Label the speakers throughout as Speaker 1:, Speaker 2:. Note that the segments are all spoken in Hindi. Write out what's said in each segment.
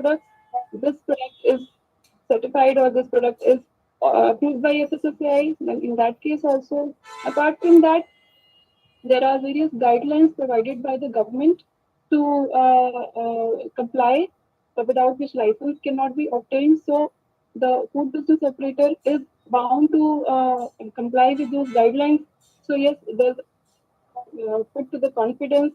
Speaker 1: product, this product is certified or this product is approved by FSSAI. Then in that case also, apart from that, there are various guidelines provided by the government to comply, without which license cannot be obtained. So the food business operator is bound to comply with those guidelines. So yes, there's put to the confidence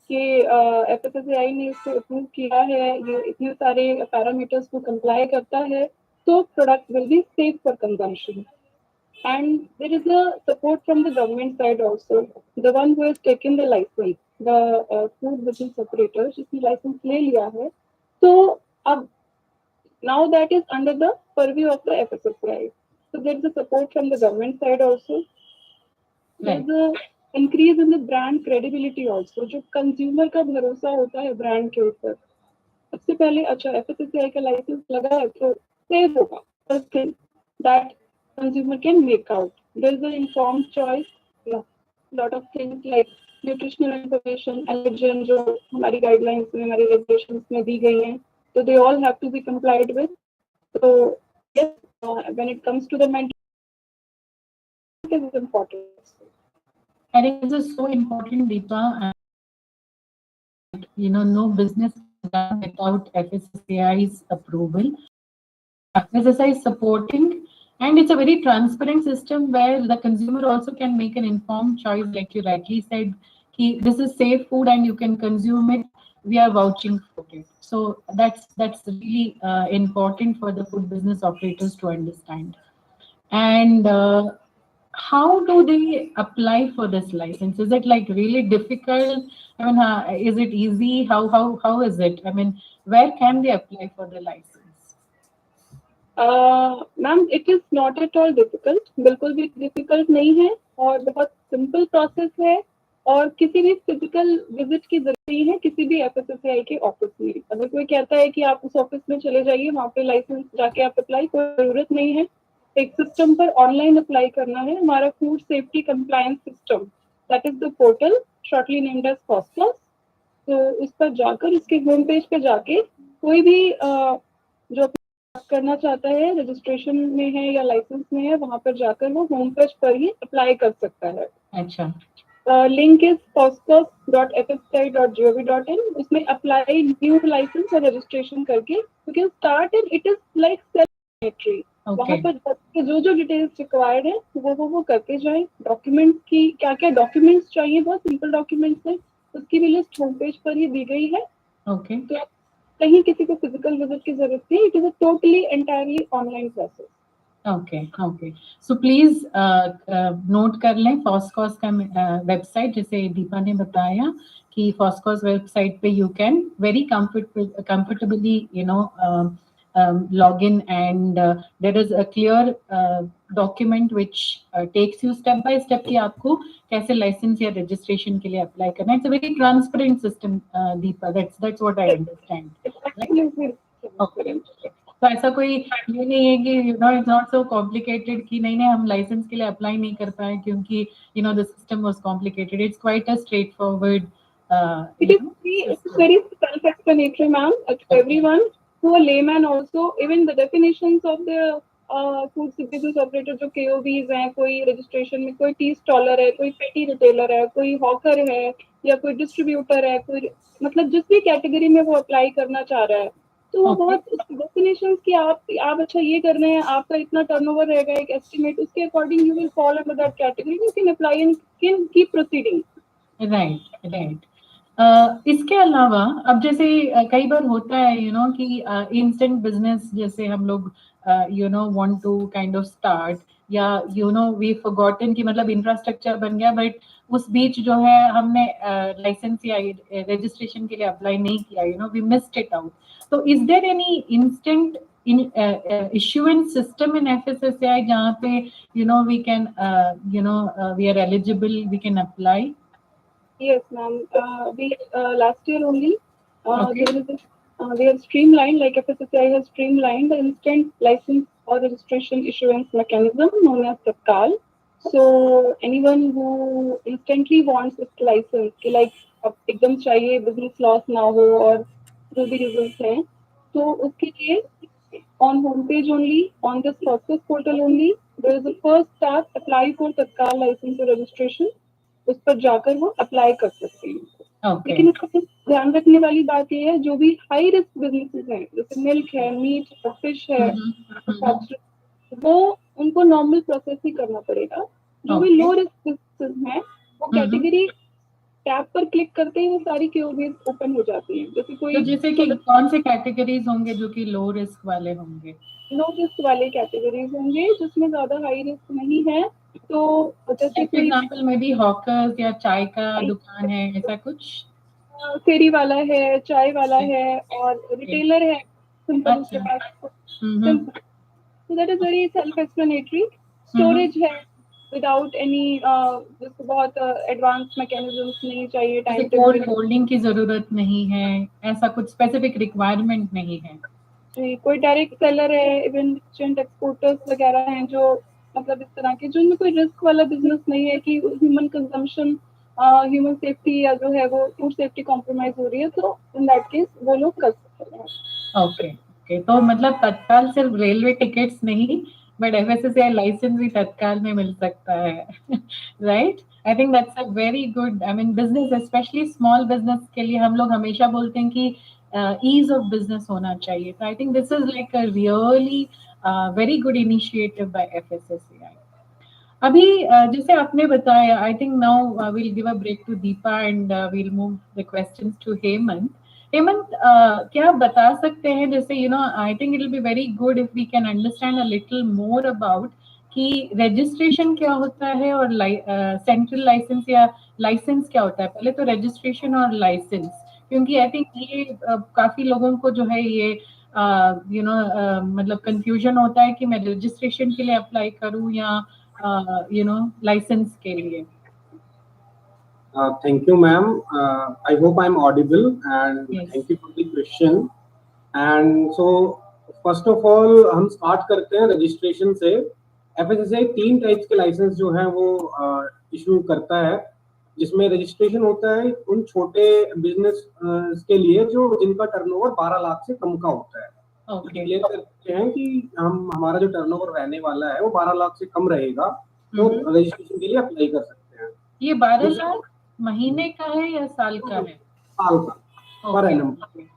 Speaker 1: कि FSSAI ने इसको अप्रूव किया है, ये इतने सारे पैरामीटर्स को कंप्लाई करता है, तो product will be safe for consumption. And there is a support from the government side also. The one who has taken the license, the food business operator, जिसने license ले लिया है, तो अब now that is under the purview of the FSSAI. So there is a support from the government side also. There is a increase in the brand credibility also. जो consumer का भरोसा होता है brand के ऊपर. सबसे पहले अच्छा FSSAI का license लगा है तो safe होगा. First thing that consumer can make out. There is an informed choice. Lot of things like nutritional information, allergen जो हमारी guidelines में, हमारी regulations में दी गई हैं, so they all have to be complied with. So yes, when it comes to the mental, it is important.
Speaker 2: I think this is so important, Deepa. No business is done without FSSAI's approval. FSSAI is supporting, and it's a very transparent system where the consumer also can make an informed choice, like you rightly said, this is safe food and you can consume it. We are vouching for it. So that's really important for the food business operators to understand. And how do they apply for this license? Is it like really difficult? I mean, is it easy? How is it? I mean, where can they apply for the license?
Speaker 1: Ma'am it is not at all difficult, बिल्कुल भी डिफिकल्ट नहीं है और बहुत सिंपल प्रोसेस है और किसी भी फिजिकल विजिट की जरूरत नहीं है किसी भी FSSAI के ऑफिस में. अगर कोई कहता है कि आप उस ऑफिस में चले जाइए, वहाँ पे लाइसेंस जाके आप अप्लाई, कोई जरूरत नहीं है. एक सिस्टम पर ऑनलाइन अप्लाई करना है. हमारा food safety compliance system, that is the portal shortly named as FoSCoS. तो उस पर जाकर, उसके होम पेज पे जाके कोई भी जो करना चाहता है, रजिस्ट्रेशन में है या लाइसेंस में है, वहां पर जाकर वो होम पेज पर ही अप्लाई कर सकता है.
Speaker 2: अच्छा.
Speaker 1: Link is foscos.fssi.gov.in. उसमें अप्लाई न्यू लाइसेंस और रजिस्ट्रेशन करके you can start and it is like self-explanatory. वहां पर जो डिटेल्स रिक्वायर्ड है वो करके जाए. डॉक्यूमेंट की क्या क्या डॉक्यूमेंट्स चाहिए, बहुत सिंपल डॉक्यूमेंट्स है, उसकी भी लिस्ट होम पेज पर ही दी गई है.
Speaker 2: ओके.
Speaker 1: तो कहीं किसी को फिजिकल विजिट की जरूरत नहीं. It is a totally entirely online process.
Speaker 2: Okay. So please note कर लें फॉस्कॉस का वेबसाइट, जैसे दीपा ने बताया कि फॉस्कॉस वेबसाइट पे you can very comfortably log in, and there is a clear document which takes you step by step कि आपको कैसे लाइसेंस या रजिस्ट्रेशन के लिए अप्लाई करना है. It's a very transparent system, Deepa. That's what I understand. तो ऐसा कोई ये नहीं है कि इट्स नॉट सो कॉम्प्लिकेटेड कि नहीं हम लाइसेंस के लिए अप्लाई नहीं कर पाए क्योंकि the system was complicated. It's quite a straight forward.
Speaker 1: It's very self-explanatory, ma'am. Everyone, to a layman also, even the definitions of the food business operator जो KOBs हैं, कोई रजिस्ट्रेशन में कोई टी स्टॉलर है, कोई पेटी रिटेलर है, कोई हॉकर है या कोई डिस्ट्रीब्यूटर है, कोई मतलब जिस भी कैटेगरी में वो अप्लाई करना चाह रहा है, तो वो बहुत डेफिनेशंस की आप अच्छा ये कर रहे हैं, आपका इतना टर्नओवर रहेगा, एक एस्टिमेट, उसके according you will fall under that category. You can apply and can keep proceeding.
Speaker 2: Right. इसके अलावा अब जैसे कई बार होता है कि इंस्टेंट बिजनेस जैसे हम लोग want to kind of start, या वी फॉरगॉटन कि मतलब इंफ्रास्ट्रक्चर बन गया बट उस बीच जो है हमने लाइसेंस या रजिस्ट्रेशन के लिए अप्लाई नहीं किया, वी मिस्ड इट आउट. तो is there any instant issuance system in FSSAI जहाँ पे we can we are eligible, we can apply?
Speaker 1: Yes, ma'am. We last year only we have streamlined, like FSSAI has streamlined the instant license or registration issuance mechanism known as Tatkal. So anyone who instantly wants this license, कि like अब एकदम चाहिए, business loss ना हो और जो भी reasons हैं, तो उसके लिए on homepage only, on this process portal only, there is a first tab, apply for तत्काल license or registration. उस पर जाकर वो अप्लाई कर सकते हैं। लेकिन इसका ध्यान रखने वाली बात ये है, जो भी हाई रिस्क बिजनेसेस हैं, जैसे मिल्क है, मीट, फिश है, वो उनको नॉर्मल प्रोसेस ही करना पड़ेगा। जो भी लो रिस्क बिजनेसेस हैं, वो कैटेगरी टैब पर क्लिक करते ही वो सारी क्यूबीज ओपन हो जाती हैं। जैसे कोई
Speaker 2: तो जैसे कि कौन से कैटेगरीज होंगे जो कि लो रिस्क वाले होंगे?
Speaker 1: लो रिस्क वाले कैटेगरीज होंगे जिसमें ज्यादा हाई रिस्क नहीं है। तो जैसे
Speaker 2: फॉर एग्जांपल में भी हॉकर्स या चाय का दुकान है, ऐसा कुछ?
Speaker 1: फेरी वाला है, चाय वाला है और रिटेलर है सिंपल उसके पास। So that is very self-explanatory. Storage है विदाउट एनी जिसको बहुत एडवांस मैकेनिज्म्स नहीं चाहिए, टाइम
Speaker 2: कोल्ड होल्डिंग की जरूरत नहीं है, ऐसा कुछ स्पेसिफिक रिक्वायरमेंट नहीं है।
Speaker 1: जी, कोई डायरेक्ट सेलर है, इवन एक्सपोर्टर्स वगैरह हैं जो मतलब इस तरह के जिनमें कोई रिस्क वाला बिजनेस नहीं है कि ह्यूमन कंजम्पशन, ह्यूमन सेफ्टी या जो है वो फूड सेफ्टी कॉम्प्रोमाइज हो रही है, तो इन दैट केस वो लोग कर सकते हैं।
Speaker 2: ओके, तो मतलब तत्काल सिर्फ रेलवे टिकट्स नहीं, बट FSSAI लाइसेंस भी तत्काल में मिल सकता है, right? I think that's a very good, I mean business, specially small business के लिए हम लोग हमेशा बोलते हैं कि ईज ऑफ बिजनेस होना चाहिए। तो आई think this is like a really very good initiative by FSSAI। अभी जैसे आपने बताया, I think now we'll give a break to Deepa and we'll move the questions to Hemant. Hemant, क्या आप बता सकते हैं, जैसे I think it will be very good if we can understand a little more about कि रजिस्ट्रेशन क्या होता है और सेंट्रल लाइसेंस या लाइसेंस क्या होता है। पहले तो रजिस्ट्रेशन और लाइसेंस, क्योंकि आई थिंक ये काफी लोगों को जो है ये मतलब कंफ्यूजन होता है कि मैं रजिस्ट्रेशन के लिए अप्लाई करूं या लाइसेंस के लिए।
Speaker 3: Thank you, ma'am. I hope I'm audible, and
Speaker 2: Yes.
Speaker 3: thank you for the question. And so, first of all, हम start करते हैं रजिस्ट्रेशन से। FSSAI 3 टाइप्स के लाइसेंस जो है वो इशू करता है, जिसमें रजिस्ट्रेशन होता है उन छोटे बिजनेस के लिए जो जिनका टर्नओवर 12 लाख से कम का होता है। डिक्लेयर करते हैं कि हमारा जो टर्नओवर रहने वाला है वो 12 लाख से कम रहेगा, तो रजिस्ट्रेशन के लिए अप्लाई कर सकते हैं।
Speaker 2: ये 12 लाख महीने का है या साल का है?
Speaker 3: साल का, per annum,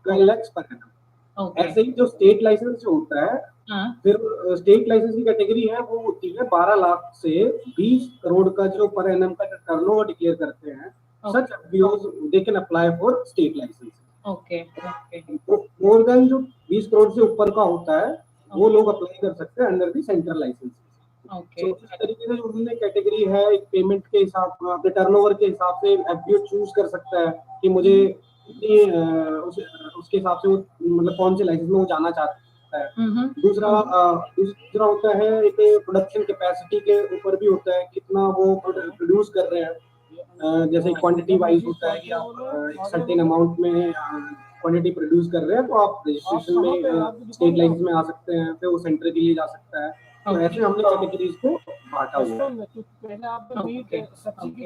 Speaker 3: 12 lakh per annum. ऐसे ही जो स्टेट लाइसेंस जो होता है, फिर स्टेट लाइसेंस की कैटेगरी है वो होती है 12 लाख से 20 करोड़ का जो पर एनम का टर्नओवर डिक्लेयर करते हैं, such FBOs they can apply for state license. Okay, more than जो 20 करोड़ से ऊपर का होता है वो लोग अप्लाई कर सकते हैं अंडर द सेंट्रल लाइसेंस। तो इस तरीके से उन्होंने कैटेगरी है, एक पेमेंट के हिसाब, अपने टर्नओवर के हिसाब से एफबीओ चूज कर सकता है कि मुझे कितनी उसके हिसाब से मतलब कौन से लाइसेंस में वो जाना चाहता है। दूसरा होता है एक प्रोडक्शन कैपेसिटी के ऊपर भी होता है, कितना वो प्रोड्यूस कर रहे हैं। जैसे क्वांटिटी वाइज होता है कि आप एक सर्टेन अमाउंट में क्वांटिटी प्रोड्यूस कर रहे हैं तो आप रजिस्ट्रेशन में स्टेट लाइसेंस में आ सकते हैं, फिर वो सेंटर के लिए जा सकता है। तो ऐसे हमने कैटेगरीज को बांटा हुआ है।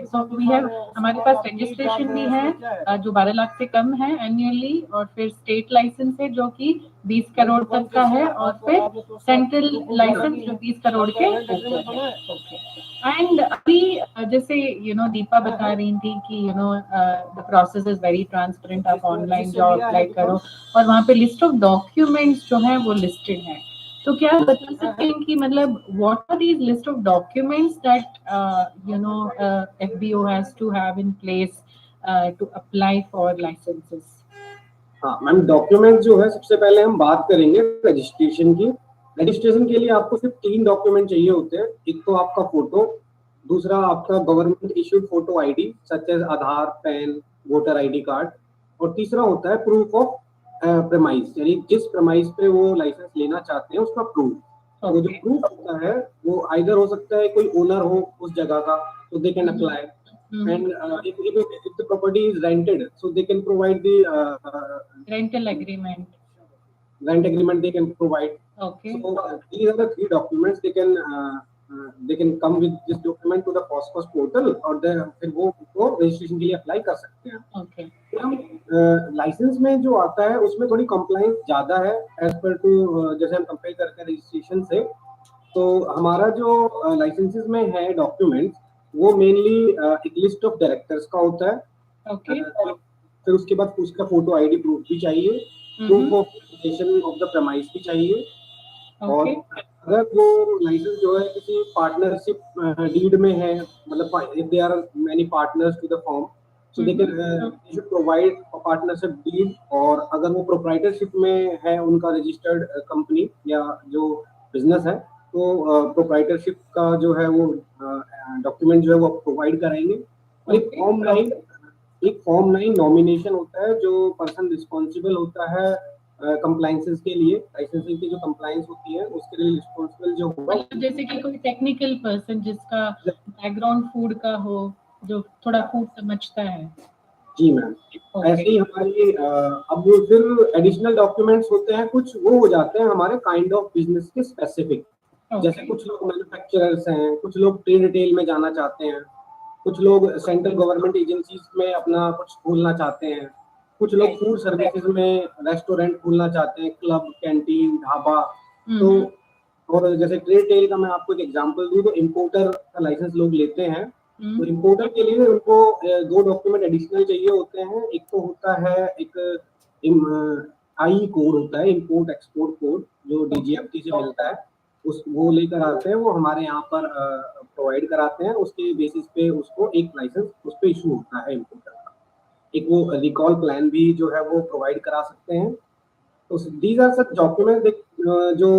Speaker 2: सो वी हैव, हमारे पास रजिस्ट्रेशन भी है जो 12 लाख से कम है एनुअली, और फिर स्टेट लाइसेंस है जो कि 20 करोड़ तक का है, और फिर सेंट्रल लाइसेंस जो 20 करोड़ के ऊपर है। एंड अभी जैसे दीपा बता रही थी कि the process is very transparent, आप ऑनलाइन जॉब अप्लाई करो और वहाँ पे लिस्ट ऑफ डॉक्यूमेंट्स जो है वो लिस्टेड है। तो क्या आप बता सकते हैं कि मतलब what are these list of documents that FBO has to have in place to apply for licences?
Speaker 3: हाँ मैम, डॉक्यूमेंट जो है सबसे पहले हम बात करेंगे रजिस्ट्रेशन की। रजिस्ट्रेशन के लिए आपको सिर्फ 3 डॉक्यूमेंट चाहिए होते हैं। एक तो आपका फोटो, दूसरा आपका government issued photo ID such as Aadhaar, PAN, voter ID card, और तीसरा होता है प्रूफ ऑफ प्रेमाइस, यानी जिस प्रेमाइस पे वो लाइसेंस लेना चाहते हैं उसका प्रूफ। वो जो प्रूफ होता है वो आइदर हो सकता है कोई ओनर हो उस जगह का, तो दे can apply, and if the property is rented, so they can provide the
Speaker 2: rental agreement.
Speaker 3: Rent agreement they can provide.
Speaker 2: Okay.
Speaker 3: So these are the 3 documents they can they can come with this document to the FoSCoS portal और फिर वो रजिस्ट्रेशन के लिए अप्लाई कर सकते हैं।
Speaker 2: ओके।
Speaker 3: लाइसेंस में जो आता है उसमें थोड़ी कंप्लाइंस ज्यादा है एज पर टू, जैसे हम कंपेयर करते हैं रजिस्ट्रेशन से, तो हमारा जो लाइसेंसेस में है डॉक्यूमेंट्स वो मेनली एक लिस्ट ऑफ डायरेक्टर्स का होता है।
Speaker 2: ओके।
Speaker 3: फिर उसके बाद उसका फोटो आईडी प्रूफ भी चाहिए, proof of location of the premise भी चाहिए। और अगर वो लाइसेंस जो है किसी पार्टनरशिप डीड में है, मतलब if they are many partners to the form, so they can should provide a partnership deed. और अगर वो प्रोप्राइटरशिप में है उनका रजिस्टर्ड कंपनी या जो बिजनेस है, तो प्रोप्राइटरशिप का जो है वो डॉक्यूमेंट जो है वो प्रोवाइड कराएंगे। और एक फॉर्म 9 नॉमिनेशन होता है, जो पर्सन रिस्पॉन्सिबल होता है कंप्लायंसेस के लिए, लाइसेंसिंग की जो कंप्लायंस होती है उसके लिए रिस्पॉन्सिबल जो होगा,
Speaker 2: जैसे कि कोई टेक्निकल पर्सन जिसका बैकग्राउंड फूड का हो, जो थोड़ा फूड समझता है।
Speaker 3: जी मैम। ऐसे ही हमारी अब फिर एडिशनल डॉक्यूमेंट्स होते हैं, कुछ वो हो जाते हैं हमारे काइंड ऑफ बिजनेस के स्पेसिफिक। जैसे कुछ लोग मैन्युफैक्चरर्स हैं, कुछ लोग ट्रेड रिटेल में जाना चाहते हैं, कुछ लोग सेंट्रल गवर्नमेंट एजेंसीज में अपना कुछ खोलना चाहते हैं, कुछ लोग फूड सर्विसेज में रेस्टोरेंट खोलना चाहते हैं, क्लब, कैंटीन, ढाबा। तो और जैसे ट्रेड रिटेल का मैं आपको एक एग्जांपल दूं तो इम्पोर्टर का लाइसेंस लोग लेते हैं, तो इम्पोर्टर के लिए उनको 2 डॉक्यूमेंट एडिशनल चाहिए होते हैं। एक तो होता है एक आई कोड होता है, इम्पोर्ट एक्सपोर्ट कोड, जो डीजीएफटी से मिलता है, उस वो लेकर आते हैं, वो हमारे यहाँ पर प्रोवाइड कराते हैं। उसके बेसिस पे उसको एक लाइसेंस उस पे इशू होता है इम्पोर्टर का। एक वो रिकॉल प्लान भी जो है वो प्रोवाइड करा सकते हैं। तो दीज आर सच डॉक्यूमेंट जो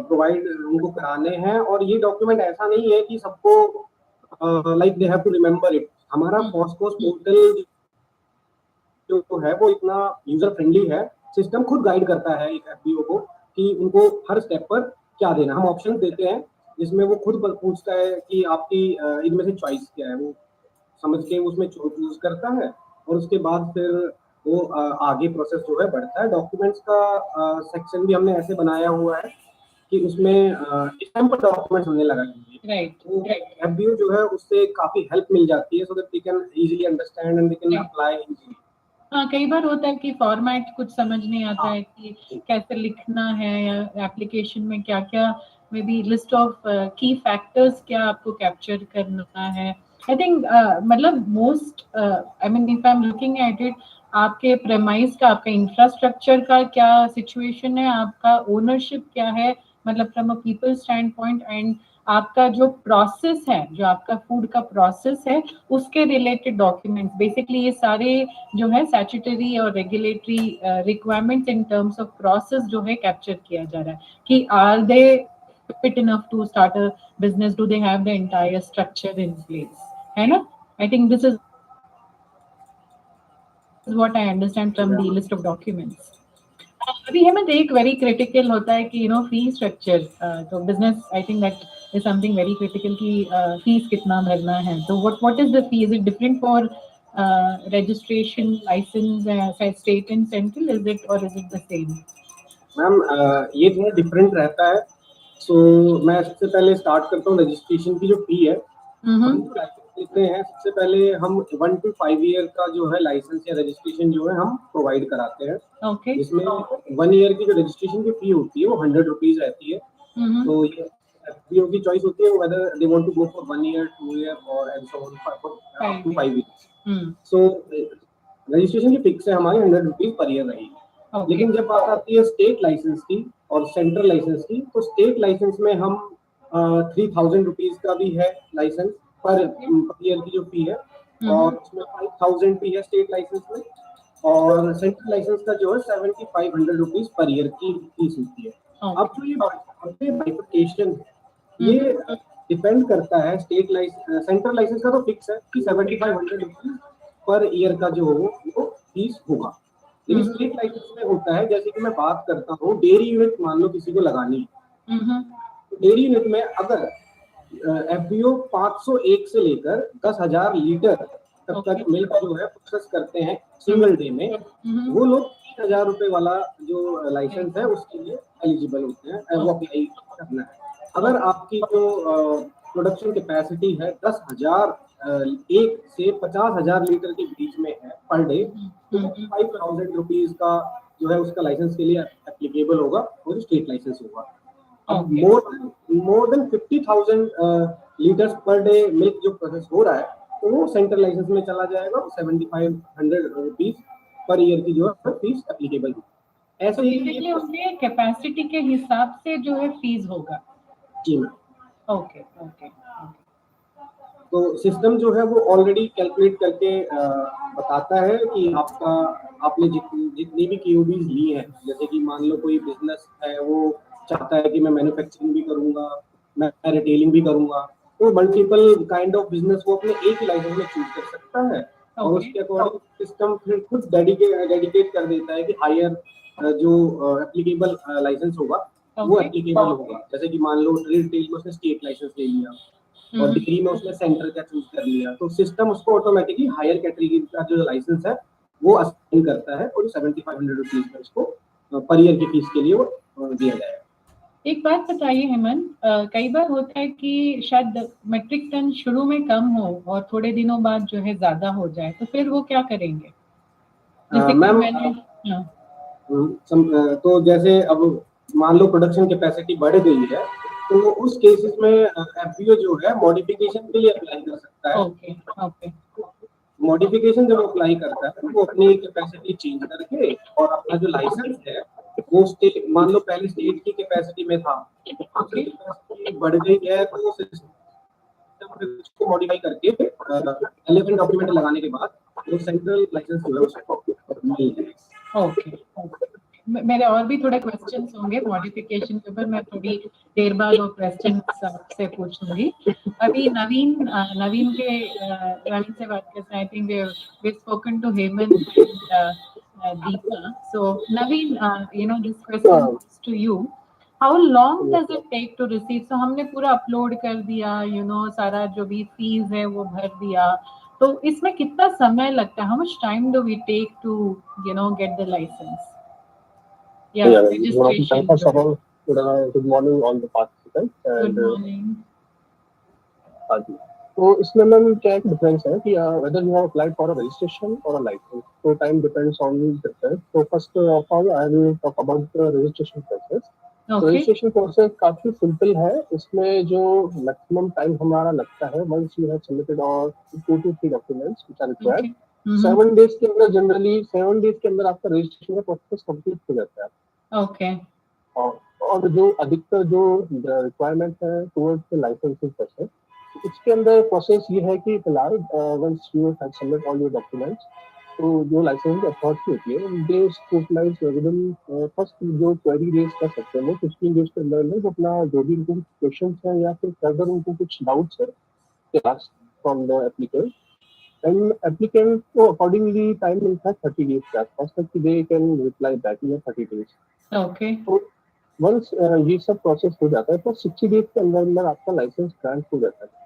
Speaker 3: प्रोवाइड उनको कराने हैं। और ये डॉक्यूमेंट ऐसा नहीं है कि सबको like they have to remember it. हमारा फॉस्कोस पोर्टल जो है वो इतना यूजर फ्रेंडली है, सिस्टम खुद गाइड करता है एक एफबीओ को कि उनको हर स्टेप पर क्या देना। हम ऑप्शन देते हैं जिसमें वो खुद पूछता है कि आपकी इनमें से चॉइस क्या है, वो समझ के उसमें चूज करता है और उसके बाद फिर वो आगे प्रोसेस जो है बढ़ता है। डॉक्यूमेंट्स का सेक्शन भी हमने ऐसे बनाया हुआ है कि उसमें स्टैम्प डॉक्यूमेंट्स हमने लगाए हैं।
Speaker 2: राइट।
Speaker 3: एफबीओ जो है उससे काफी हेल्प मिल जाती है, so that they can easily understand and they can apply easily.
Speaker 2: हाँ, कई बार होता है कि फॉर्मेट कुछ समझ नहीं आता है कि कैसे लिखना है, या एप्लीकेशन में क्या क्या मे बी लिस्ट ऑफ की फैक्टर्स क्या आपको कैप्चर करना है। आई थिंक मतलब most I mean if I am looking at it, आपके प्रेमाइस का, आपका इंफ्रास्ट्रक्चर का क्या सिचुएशन है, आपका ओनरशिप क्या है, मतलब from a people stand point, and आपका जो प्रोसेस है, जो आपका फूड का प्रोसेस है, उसके रिलेटेड डॉक्यूमेंट्स, बेसिकली ये सारे जो है स्टैट्यूटरी और regulatory requirements in terms of process जो है कैप्चर किया जा रहा है कि are they fit enough to start a business, do they have the entire structure in place, है ना। I think this is what I understand from the list of documents. अभी हेमंत एक वेरी क्रिटिकल होता है कि फी स्ट्रक्चर, तो business I think that is something very critical कि फीस कितना भरना है। तो what is the fee, is it different for registration, license, state and central, is it, or is it the same?
Speaker 3: Ma'am ये थोड़ा डिफरेंट रहता है। सो मैं सबसे पहले स्टार्ट करता हूँ रजिस्ट्रेशन की जो फी है। हम लेते हैं सबसे पहले हम 1 to 5 ईयर का जो है लाइसेंस या रजिस्ट्रेशन जो है हम प्रोवाइड कराते हैं।
Speaker 2: Okay.
Speaker 3: इसमें 1 ईयर की जो रजिस्ट्रेशन की फी होती है वो 100 रुपीज रहती है। तो ये एफबीओ की चॉइस होती है whether they want to go for 1 year, 2 year or and so on for up to 5 years. So registration की फिक्स है हमारी 100 रुपीज पर ईयर रहेगी। लेकिन जब बात आती है स्टेट लाइसेंस की और सेंट्रल लाइसेंस की, तो स्टेट लाइसेंस में हम 3000 रुपीज का भी है लाइसेंस पर ईयर की जो फी है, और उसमें 5000 फी है स्टेट लाइसेंस में, और सेंट्रल लाइसेंस का जो है 7500 रुपीज पर ईयर की फीस होती है। अब जो ये बाइफर्केशन ये डिपेंड करता है स्टेट लाइसेंस, सेंट्रल लाइसेंस का तो फिक्स है कि 7500 रुपीज पर ईयर का जो हो वो फीस होगा। लेकिन स्टेट लाइसेंस में होता है, जैसे कि मैं बात करता हूँ डेयरी यूनिट मान लो किसी को लगानी है, तो डेयरी यूनिट में अगर एफबीओ 501 से लेकर 10,000 लीटर तक का मिल्क जो है प्रोसेस करते हैं सिंगल डे में, वो लोग 3000 रुपए वाला जो लाइसेंस है उसके लिए एलिजिबल होते हैं, वो अप्लाई करना है। अगर आपकी जो प्रोडक्शन कैपेसिटी है 10,000 1 से 50,000 लीटर के बीच में है पर डे, तो 5,000 रुपीज का जो है उसका लाइसेंस के लिए एप्लीकेबल होगा, वो स्टेट लाइसेंस होगा। अब मोर than 50,000 litres per day milk जो प्रोसेस हो रहा है, तो वो सेंट्रल लाइसेंस में चला जाएगा। 7,500 रुपीज पर ईयर की जो है फीस एप्लीकेबल होगी। ऐसे ही
Speaker 2: उनके कैपेसिटी के हिसाब से जो है फीस होगा।
Speaker 3: जी मैम।
Speaker 2: ओके।
Speaker 3: तो सिस्टम जो है वो ऑलरेडी कैलकुलेट करके बताता है कि आपने जितनी भी KOBs ली है, जैसे कि मान लो कोई बिजनेस है, वो चाहता है कि मैं मैन्युफैक्चरिंग भी करूंगा, मैं रिटेलिंग भी करूंगा, तो मल्टीपल काइंड ऑफ बिजनेस वो अपने एक ही लाइसेंस में चूज कर सकता है। और उसके अकॉर्डिंग सिस्टम फिर खुद डेडिकेट कर देता है कि हायर जो एप्लीकेबल लाइसेंस होगा वो एप्लीकेबल होगा। जैसे कि मान लो रिटेल में उसने स्टेट लाइसेंस ले लिया और डिग्री में उसने सेंटर का चूज कर लिया, तो सिस्टम उसको ऑटोमेटिकली हायर कैटेगरी का जो लाइसेंस है वो असाइन करता है और 7,500 रुपीज में उसको पर ईयर की फीस के लिए वो दिया जाएगा।
Speaker 2: एक बात बताइए हेमंत, कई बार होता है कि शायद मेट्रिक टन शुरू में कम हो और थोड़े दिनों बाद जो है ज्यादा हो जाए, तो फिर वो क्या करेंगे?
Speaker 3: मैम तो जैसे अब मान लो प्रोडक्शन कैपेसिटी बढ़ गई है, तो उस केसेस में FBO जो है मॉडिफिकेशन के लिए अप्लाई कर सकता है।
Speaker 2: ओके।
Speaker 3: मॉडिफिकेशन जब अप्लाई करता है वो अपनी कैपेसिटी चेंज करके और अपना जो लाइसेंस है वो स्टेट, मान लो पहले स्टेट की कैपेसिटी में था, कैपेसिटी बढ़ गई है, तो उसको मॉडिफाई करके रिलेवेंट डॉक्यूमेंट लगाने के बाद वो सेंट्रल लाइसेंस जो है उसको मिल जाएगा।
Speaker 2: ओके। मेरे और भी थोड़े क्वेश्चंस होंगे मॉडिफिकेशन के ऊपर, मैं थोड़ी देर बाद वो क्वेश्चंस आपसे पूछूंगी। अभी नवीन से बात करते हैं। I think we spoken to Hemant and Deepa. So Naveen, this question to you, how long does it take to receive? So हमने पूरा अपलोड कर दिया, सारा जो भी फीस है वो भर दिया, तो इसमें कितना समय लगता है? How much time do we take to get the license? Registration.
Speaker 4: First of all, good morning all the participants.
Speaker 2: Good morning.
Speaker 4: हाँ जी, तो इसमें मैम क्या एक डिफरेंस है कि whether you have applied for a registration or a license, so time depends on the difference. So first of all, I will talk about the registration process.
Speaker 2: Okay.
Speaker 4: Registration process काफी सिंपल है। इसमें जो मैक्सिमम टाइम हमारा लगता है, once you have submitted all 2 to 3 documents which are required, 7 days के अंदर, जनरली 7 days के अंदर आपका रजिस्ट्रेशन का प्रोसेस कंप्लीट हो जाता है।
Speaker 2: ओके।
Speaker 4: और जो अधिकतर जो रिक्वायरमेंट है टुवर्ड्स द लाइसेंसिंग प्रोसेस, इसके अंदर प्रोसेस ये है कि फिलहाल once you have submit all your documents, तो जो लाइसेंसिंग अथॉरिटी होती है दे स्क्रूटनाइज विदिन फर्स्ट जो क्वेरी रेज कर सकते हैं 15 डेज के अंदर में, वो अपना जो भी उनको क्वेश्चंस हैं या फिर फर्दर उनको कुछ डाउट्स है from the applicant, and applicant को अकॉर्डिंगली टाइम मिलता है 30 डेज के आसपास तक कि they can reply back in 30 days.
Speaker 2: Okay.
Speaker 4: तो वंस ये सब प्रोसेस हो जाता है तो 60 डेज के अंदर आपका लाइसेंस ग्रांट हो जाता है।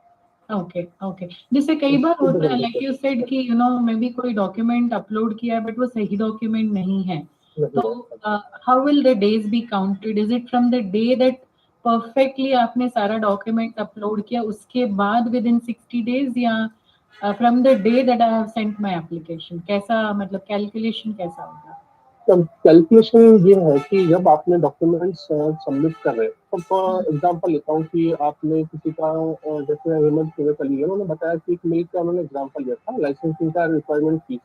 Speaker 2: ओके। जैसे कई बार होता है लाइक यू सेड कि मे बी कोई डॉक्यूमेंट अपलोड किया है बट वो सही डॉक्यूमेंट नहीं है, तो how will the days be counted? Is it from the day that perfectly आपने सारा डॉक्यूमेंट अपलोड किया उसके बाद विद इन 60 डेज, या from the day that I have sent my application? कैसा, मतलब कैलकुलेशन कैसा होगा?
Speaker 4: कैलकुलेशन ये है कि जब आपने डॉक्यूमेंट्स सबमिट कर रहे हैं, तो फॉर एग्जांपल लेता हूँ कि आपने किसी का जैसे हेमंत कर लिया, उन्होंने बताया कि मिल्क का उन्होंने एग्जांपल लिया था, लाइसेंसिंग का रिक्वायरमेंट फीस,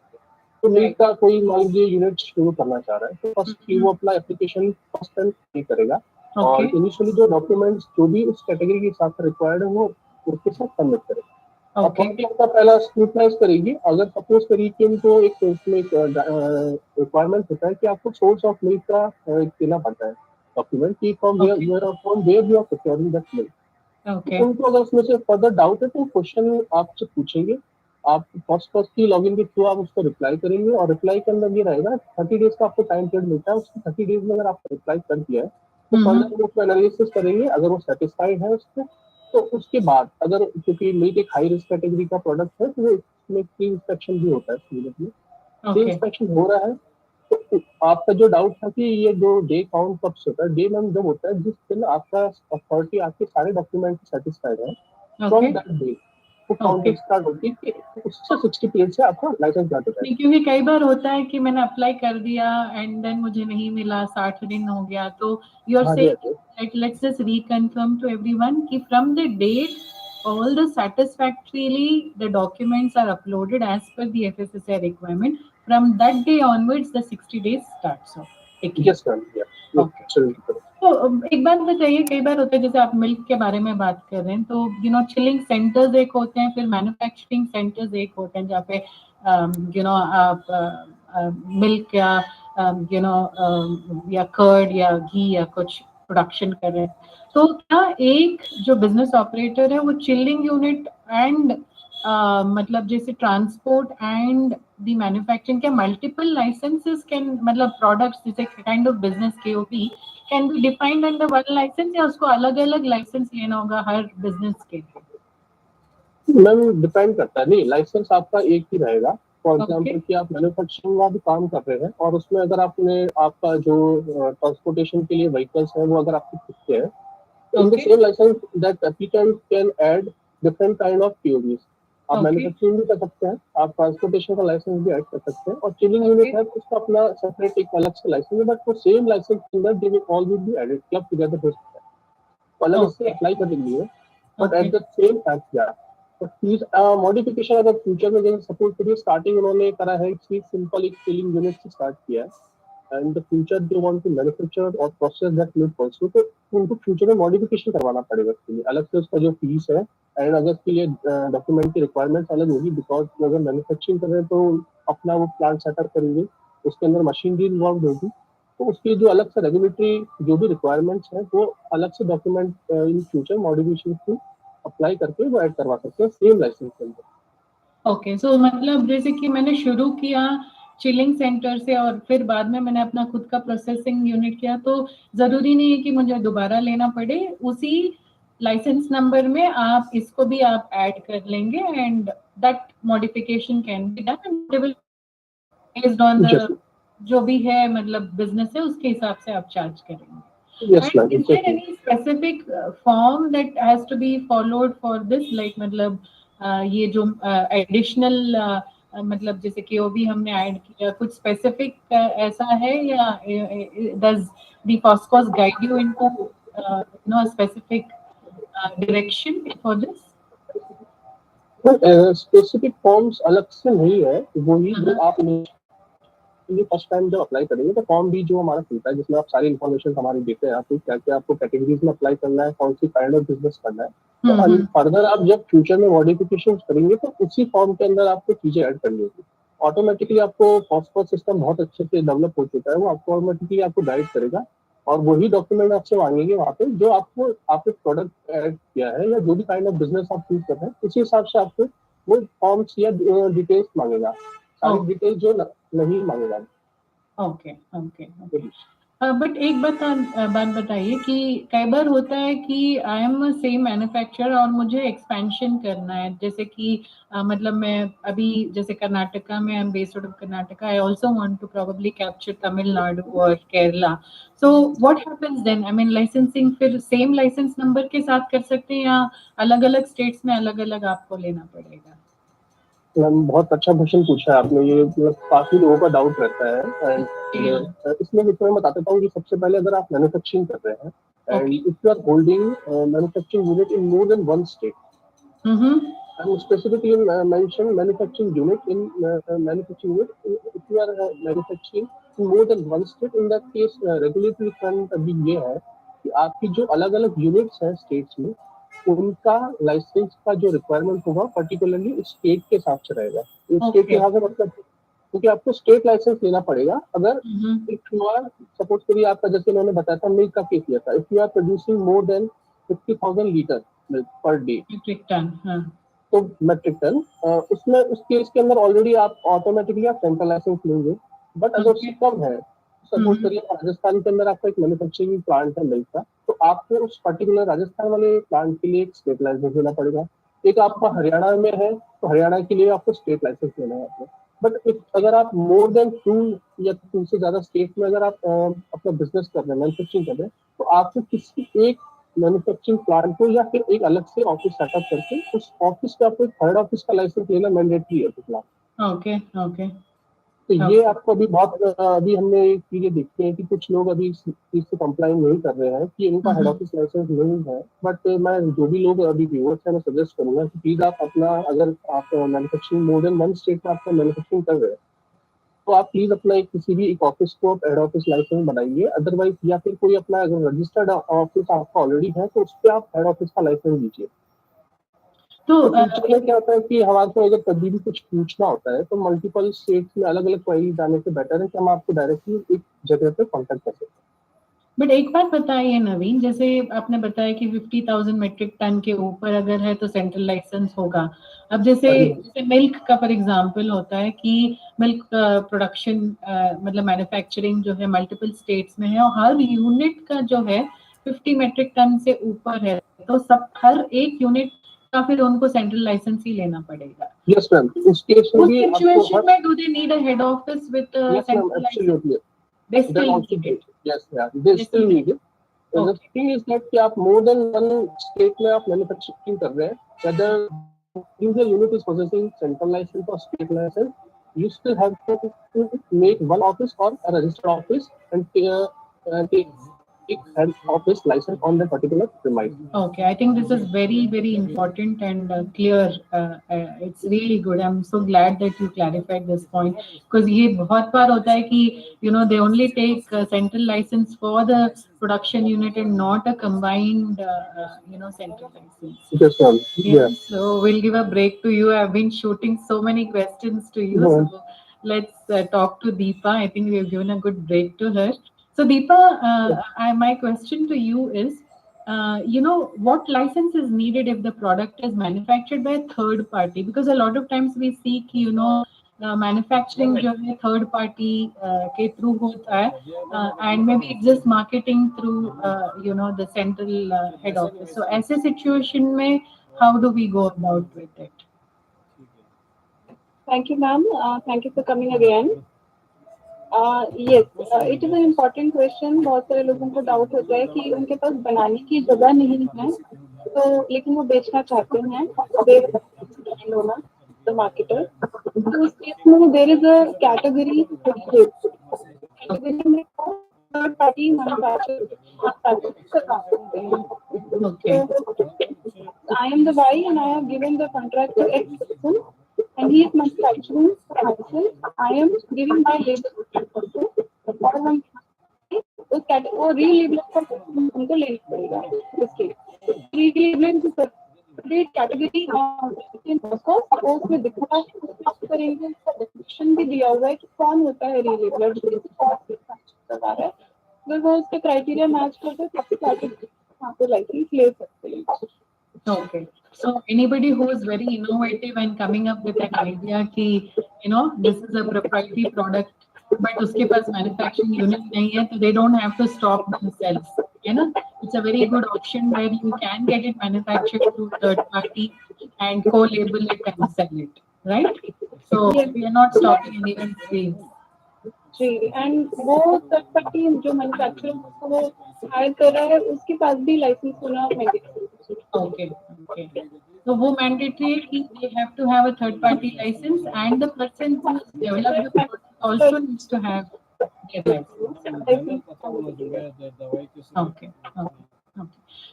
Speaker 4: तो मिल्क का कोई मान लीजिए यूनिट शुरू करना चाह रहा है, तो फर्स्ट वो अपना एप्लीकेशन फर्स्ट टाइम पे करेगा और इनिशियली जो डॉक्यूमेंट्स जो भी उस कैटेगरी के हिसाब से रिक्वायर्ड है वो उसके साथ सबमिट करेगा। का पहला स्क्रूटनाइज करेगी। अगर सपोज करिए कि उनको एक रिक्वायरमेंट होता है कि आपको सोर्स ऑफ मिल्क का देना पड़ता है डॉक्यूमेंट की from where you are procuring that milk, उनको अगर उसमें से फर्दर डाउट है तो क्वेश्चन आपसे पूछेंगे, आप फर्स्ट की लॉगिन के थ्रू आप उसको रिप्लाई करेंगे और रिप्लाई के अंदर ये रहेगा 30 डेज का आपको टाइम पीरियड मिलता है। उसको 30 डेज में अगर आपको रिप्लाई कर दिया है तो फर्दर वो उसको एनालिसिस करेंगे, अगर वो सेटिस्फाइड है उससे तो उसके बाद अगर, क्योंकि मिल्क एक हाई रिस्क कैटेगरी का प्रोडक्ट है तो इसमें प्री इंस्पेक्शन भी होता है। प्री इंस्पेक्शन हो रहा है तो आपका जो डाउट था कि ये जो डे काउंट कब से होता है, डे मैम जब होता है जिस दिन आपका अथॉरिटी आपके सारे डॉक्यूमेंट सेटिस्फाइड है, फ्रॉम दैट डे वो काउंटिंग स्टार्ट होती है कि उससे 60 पीरियड से आपका लाइसेंस स्टार्ट होता है।
Speaker 2: क्योंकि कई बार होता है कि मैंने अप्लाई कर दिया एंड देन मुझे नहीं मिला, 60 दिन हो गया, तो you are saying let's just reconfirm to everyone कि from the date all the satisfactorily the documents are uploaded as per the FSSAI requirement, from that day onwards the 60 days starts off.
Speaker 4: Yes ma'am, yeah. Okay.
Speaker 2: तो एक बात बताइए, कई बार होता है जैसे आप मिल्क के बारे में बात कर रहे हैं, तो यू नो चिलिंग सेंटर्स एक होते हैं, फिर मैन्युफैक्चरिंग सेंटर्स एक होते हैं जहाँ पे यू नो आप मिल्क या यू नो या कर्ड या घी या कुछ प्रोडक्शन कर रहे हैं। तो क्या एक जो बिजनेस ऑपरेटर है वो चिलिंग यूनिट एंड मतलब जैसे ट्रांसपोर्ट एंड द मैन्युफैक्चरिंग के मल्टीपल लाइसेंसेस कैन, मतलब प्रोडक्ट्स जैसे kind of business KOP can be defined under one license, या उसको अलग अलग लाइसेंस लेना होगा हर बिजनेस के लिए?
Speaker 4: मैम डिपेंड करता है, नहीं लाइसेंस आपका एक ही रहेगा। फॉर एग्जाम्पल कि आप मैन्युफैक्चरिंग का भी काम कर रहे हैं और उसमें अगर आपने आपका जो ट्रांसपोर्टेशन के लिए व्हीकल्स हैं वो अगर आपके खुद के हैं, तो in the same license that applicant can add different kind of POBs. आप मैन्युफैक्चरिंग भी कर सकते हैं, आप ट्रांसपोर्टेशन का लाइसेंस भी ऐड कर सकते हैं, और चिलिंग यूनिट है उसका अपना सेपरेट एक अलग से लाइसेंस है, बट वो सेम लाइसेंस के अंदर they will all be added, club together हो सकता है, तो अलग से अप्लाई कर देंगे, but at the same time या प्लीज मॉडिफिकेशन अगर फ्यूचर में जैसे सपोज करिए स्टार्टिंग उन्होंने करा है कि सिंपल एक चिलिंग यूनिट से स्टार्ट किया है, and the future they want to manufacture और प्रोसेस दैट मिल्क आल्सो, तो उनको फ्यूचर में मॉडिफिकेशन करवाना पड़ेगा उसके लिए अलग से, उसका जो फीस है एंड अगर उसके लिए डॉक्यूमेंट की रिक्वायरमेंट्स अलग होगी, बिकॉज अगर मैन्युफैक्चरिंग कर रहे हैं तो अपना वो प्लांट सेटअप करेंगे, उसके अंदर मशीनरी इन्वॉल्व होगी, तो उसके जो अलग से रेगुलेटरी जो भी रिक्वायरमेंट्स हैं वो अलग से डॉक्यूमेंट इन फ्यूचर मॉडिफिकेशन को अप्लाई करके वो ऐड करवा सकते हैं सेम लाइसेंस के अंदर।
Speaker 2: ओके, सो मतलब जैसे कि मैंने शुरू किया चिलिंग सेंटर से और फिर बाद में मैंने अपना खुद का प्रोसेसिंग यूनिट किया, तो जरूरी नहीं है कि मुझे दोबारा लेना पड़े, उसी लाइसेंस नंबर में आप इसको भी आप ऐड कर लेंगे and that modification can be done based on the जो भी है मतलब बिजनेस है उसके हिसाब से आप चार्ज करेंगे।
Speaker 4: Yes, ma'am.
Speaker 2: Is there any specific form that has to be followed for this? Like मतलब ये जो एडिशनल मतलब जैसे केओबी हमने ऐड किया, कुछ स्पेसिफिक ऐसा है या does the FOSCOS guide you into you know specific direction for this?
Speaker 4: Specific forms अलग से नहीं है, वही जो आपने फर्स्ट टाइम जब अप्लाई करेंगे तो फॉर्म भी जो हमारा खुलता है जिसमें आप सारी इन्फॉर्मेशन हमारी देते हैं, आपको क्या क्या आपको कैटेगरीज में अप्लाई करना है, कौन सी काइंड ऑफ बिजनेस करना है, तो फर्दर आप जब फ्यूचर में मॉडिफिकेशन करेंगे तो उसी फॉर्म के अंदर आपको चीजें ऐड करनी होगी। ऑटोमेटिकली आपको फॉस्फोरस सिस्टम बहुत अच्छे से डेवलप हो चुका है, वो आपको ऑटोमेटिकली आपको गाइड करेगा और वही डॉक्यूमेंट आपसे मांगेंगे वहाँ पे जो आपको आपने प्रोडक्ट ऐड किया है या जो भी काइंड ऑफ बिजनेस आप चूज कर रहे हैं उसी हिसाब से आपको वो फॉर्म्स या डिटेल्स मांगेगा, सारी डिटेल्स जो नहीं मांगेगा।
Speaker 2: ओके ओके ओके, बट एक बात बताइए कि कई बार होता है कि आई एम सेम मैन्युफैक्चरर और मुझे एक्सपेंशन करना है, जैसे कि मतलब मैं अभी जैसे कर्नाटका में, I am based out of Karnataka, I also want to probably capture Tamil Nadu और Kerala, so what happens then? I mean licensing फिर सेम लाइसेंस नंबर के साथ कर सकते हैं या अलग अलग स्टेट्स में अलग अलग आपको लेना पड़ेगा?
Speaker 4: बहुत अच्छा क्वेश्चन पूछा है आपने, ये काफी लोगों का डाउट रहता है एंड इसमें मैं बता देता हूँ कि सबसे पहले अगर आप मैन्युफैक्चरिंग कर रहे हैं and if you are holding manufacturing unit in more than one state, and specifically mention manufacturing unit in manufacturing unit if you are manufacturing in more than one state, in that case regulatory front अभी ये है कि आपकी जो अलग अलग यूनिट्स हैं स्टेट्स में उनका लाइसेंस का जो रिक्वायरमेंट होगा पर्टिकुलरली स्टेट के हिसाब से रहेगा। स्टेट के हिसाब से मतलब क्योंकि आपको स्टेट लाइसेंस लेना पड़ेगा अगर इफ यू आर सपोज करिए आपका जैसे मैंने बताया था मिल्क का केस लिया था, if you are producing more than 50,000 litre milk per day तो मेट्रिक टन उसमें उस केस के अंदर ऑलरेडी आप ऑटोमेटिकली आप सेंट्रल लाइसेंस लेंगे, बट अगर उससे कम है सपोज करिए राजस्थान के अंदर आपका एक मैन्युफैक्चरिंग प्लांट है मिल्क का, तो आपको उस पर्टिकुलर राजस्थान वाले प्लांट के लिए एक स्टेट लाइसेंस लेना पड़ेगा। एक आपका हरियाणा में है तो हरियाणा के लिए आपको स्टेट लाइसेंस लेना है आपको, बट अगर आप मोर देन 2 या 2 से ज्यादा स्टेट में अगर आप अपना बिजनेस कर रहे हैं, मैन्युफैक्चरिंग कर रहे हैं, तो आपको किसी एक मैन्युफैक्चरिंग प्लांट को या फिर एक अलग से ऑफिस सेटअप करके उस ऑफिस पे आपको एक थर्ड ऑफिस का लाइसेंस लेना मैंडेटरी है फिलहाल।
Speaker 2: Okay okay.
Speaker 4: तो ये आपको अभी बहुत अभी हमने एक चीजें देखी है कि कुछ लोग अभी इस चीज से कंप्लाइन नहीं कर रहे हैं कि उनका हेड ऑफिस लाइसेंस नहीं है। बट मैं जो भी लोग अभी व्यूअर्स हैं, मैं सजेस्ट करूंगा कि प्लीज आप अपना, अगर आप मैन्युफैक्चरिंग मोर देन 1 स्टेट में आपका मैन्युफैक्चरिंग कर रहे हैं, तो आप प्लीज अपना एक किसी भी एक ऑफिस को हेड ऑफिस लाइसेंस बनाइए। अदरवाइज या फिर कोई अपना अगर रजिस्टर्ड ऑफिस आपका ऑलरेडी है तो उस पर आप हेड ऑफिस का लाइसेंस दीजिए। तो फ्यूचर में क्या होता है कि हमारे को अगर कभी भी कुछ पूछना होता है तो मल्टीपल स्टेट्स में अलग अलग क्वेरी जाने से बेटर है कि हम आपको डायरेक्टली एक जगह पे कांटेक्ट कर सकते हैं।
Speaker 2: बट एक बात बताइए नवीन, जैसे आपने बताया कि 50,000 मेट्रिक टन के ऊपर अगर है तो सेंट्रल लाइसेंस होगा। अब जैसे मिल्क का फॉर एग्जांपल होता है कि मिल्क प्रोडक्शन मतलब मैन्युफैक्चरिंग जो है मल्टीपल स्टेट्स में है और हर यूनिट का जो है 50 मेट्रिक टन से ऊपर है, तो सब हर एक यूनिट का फिर उनको सेंट्रल लाइसेंस ही लेना पड़ेगा।
Speaker 4: यस मैम, उस केस में भी
Speaker 2: सिचुएशन में do they need a head office with central licence?
Speaker 4: They still need it. Yes, yeah, they still need it. The thing is that कि आप more than 1 state में आप manufacturing कर रहे हैं, whether single unit is possessing central license or state license, you still have to make one office or a registered office and take head office license on that particular premise.
Speaker 2: Okay, I think this is very, very important and clear. It's really good. I'm so glad that you clarified this point because ये बहुत बार होता है कि they only take central license for the production unit and not a combined central license.
Speaker 4: Yes, ma'am. Yeah.
Speaker 2: So we'll give a break to you. I've been shooting so many questions to you.
Speaker 4: Yeah.
Speaker 2: So let's talk to Deepa. I think we've given a good break to her. So Deepa, my question to you is, what license is needed if the product is manufactured by a third party? Because a lot of times we see कि manufacturing जो है third party के through होता है and maybe it's just marketing through the central head office. So ऐसे situation में how do we go about with it?
Speaker 1: Thank you, ma'am. Thank you for coming again. Yes, it is an important question. बहुत सारे लोगों को डाउट होता है कि उनके पास बनाने की जगह नहीं है, तो लेकिन वो बेचना चाहते हैं, the marketer. तो उस केस में there is a category में third party manufacturer करते हैं.
Speaker 2: Okay.
Speaker 1: So, I am the Y and I have given the contract to X person. And he is manufacturing myself. I am giving my label और हम उस वो रीलेबल हमको लेना पड़ेगा. उसके रीलेबल की सेपरेट कैटेगरी उसको उसमें दिखा करेंगे. उसका डिस्क्रिप्शन भी दिया हुआ है कि कौन होता है रीलेबलर, बता रहा है. अगर वो उसके क्राइटेरिया मैच करते हैं तो कैटेगरी वहाँ पे लाइसेंस ले सकते हैं.
Speaker 2: Okay. So anybody who is very innovative and coming up with an idea कि this is a proprietary product, but उसके पास manufacturing unit नहीं है, तो they don't have to stop themselves. It's a very good option where you can get it manufactured through third party and co-label it and sell it, right? So we are not stopping anyone's dreams.
Speaker 1: जी, एंड वो थर्ड पार्टी जो मैन्युफैक्चरर को हायर कर रहा है उसके पास भी लाइसेंस होना मैंडेटरी.
Speaker 2: Okay. So वो mandatory है कि they have to have a third party license and the person who developed the product also needs to have their license. Okay.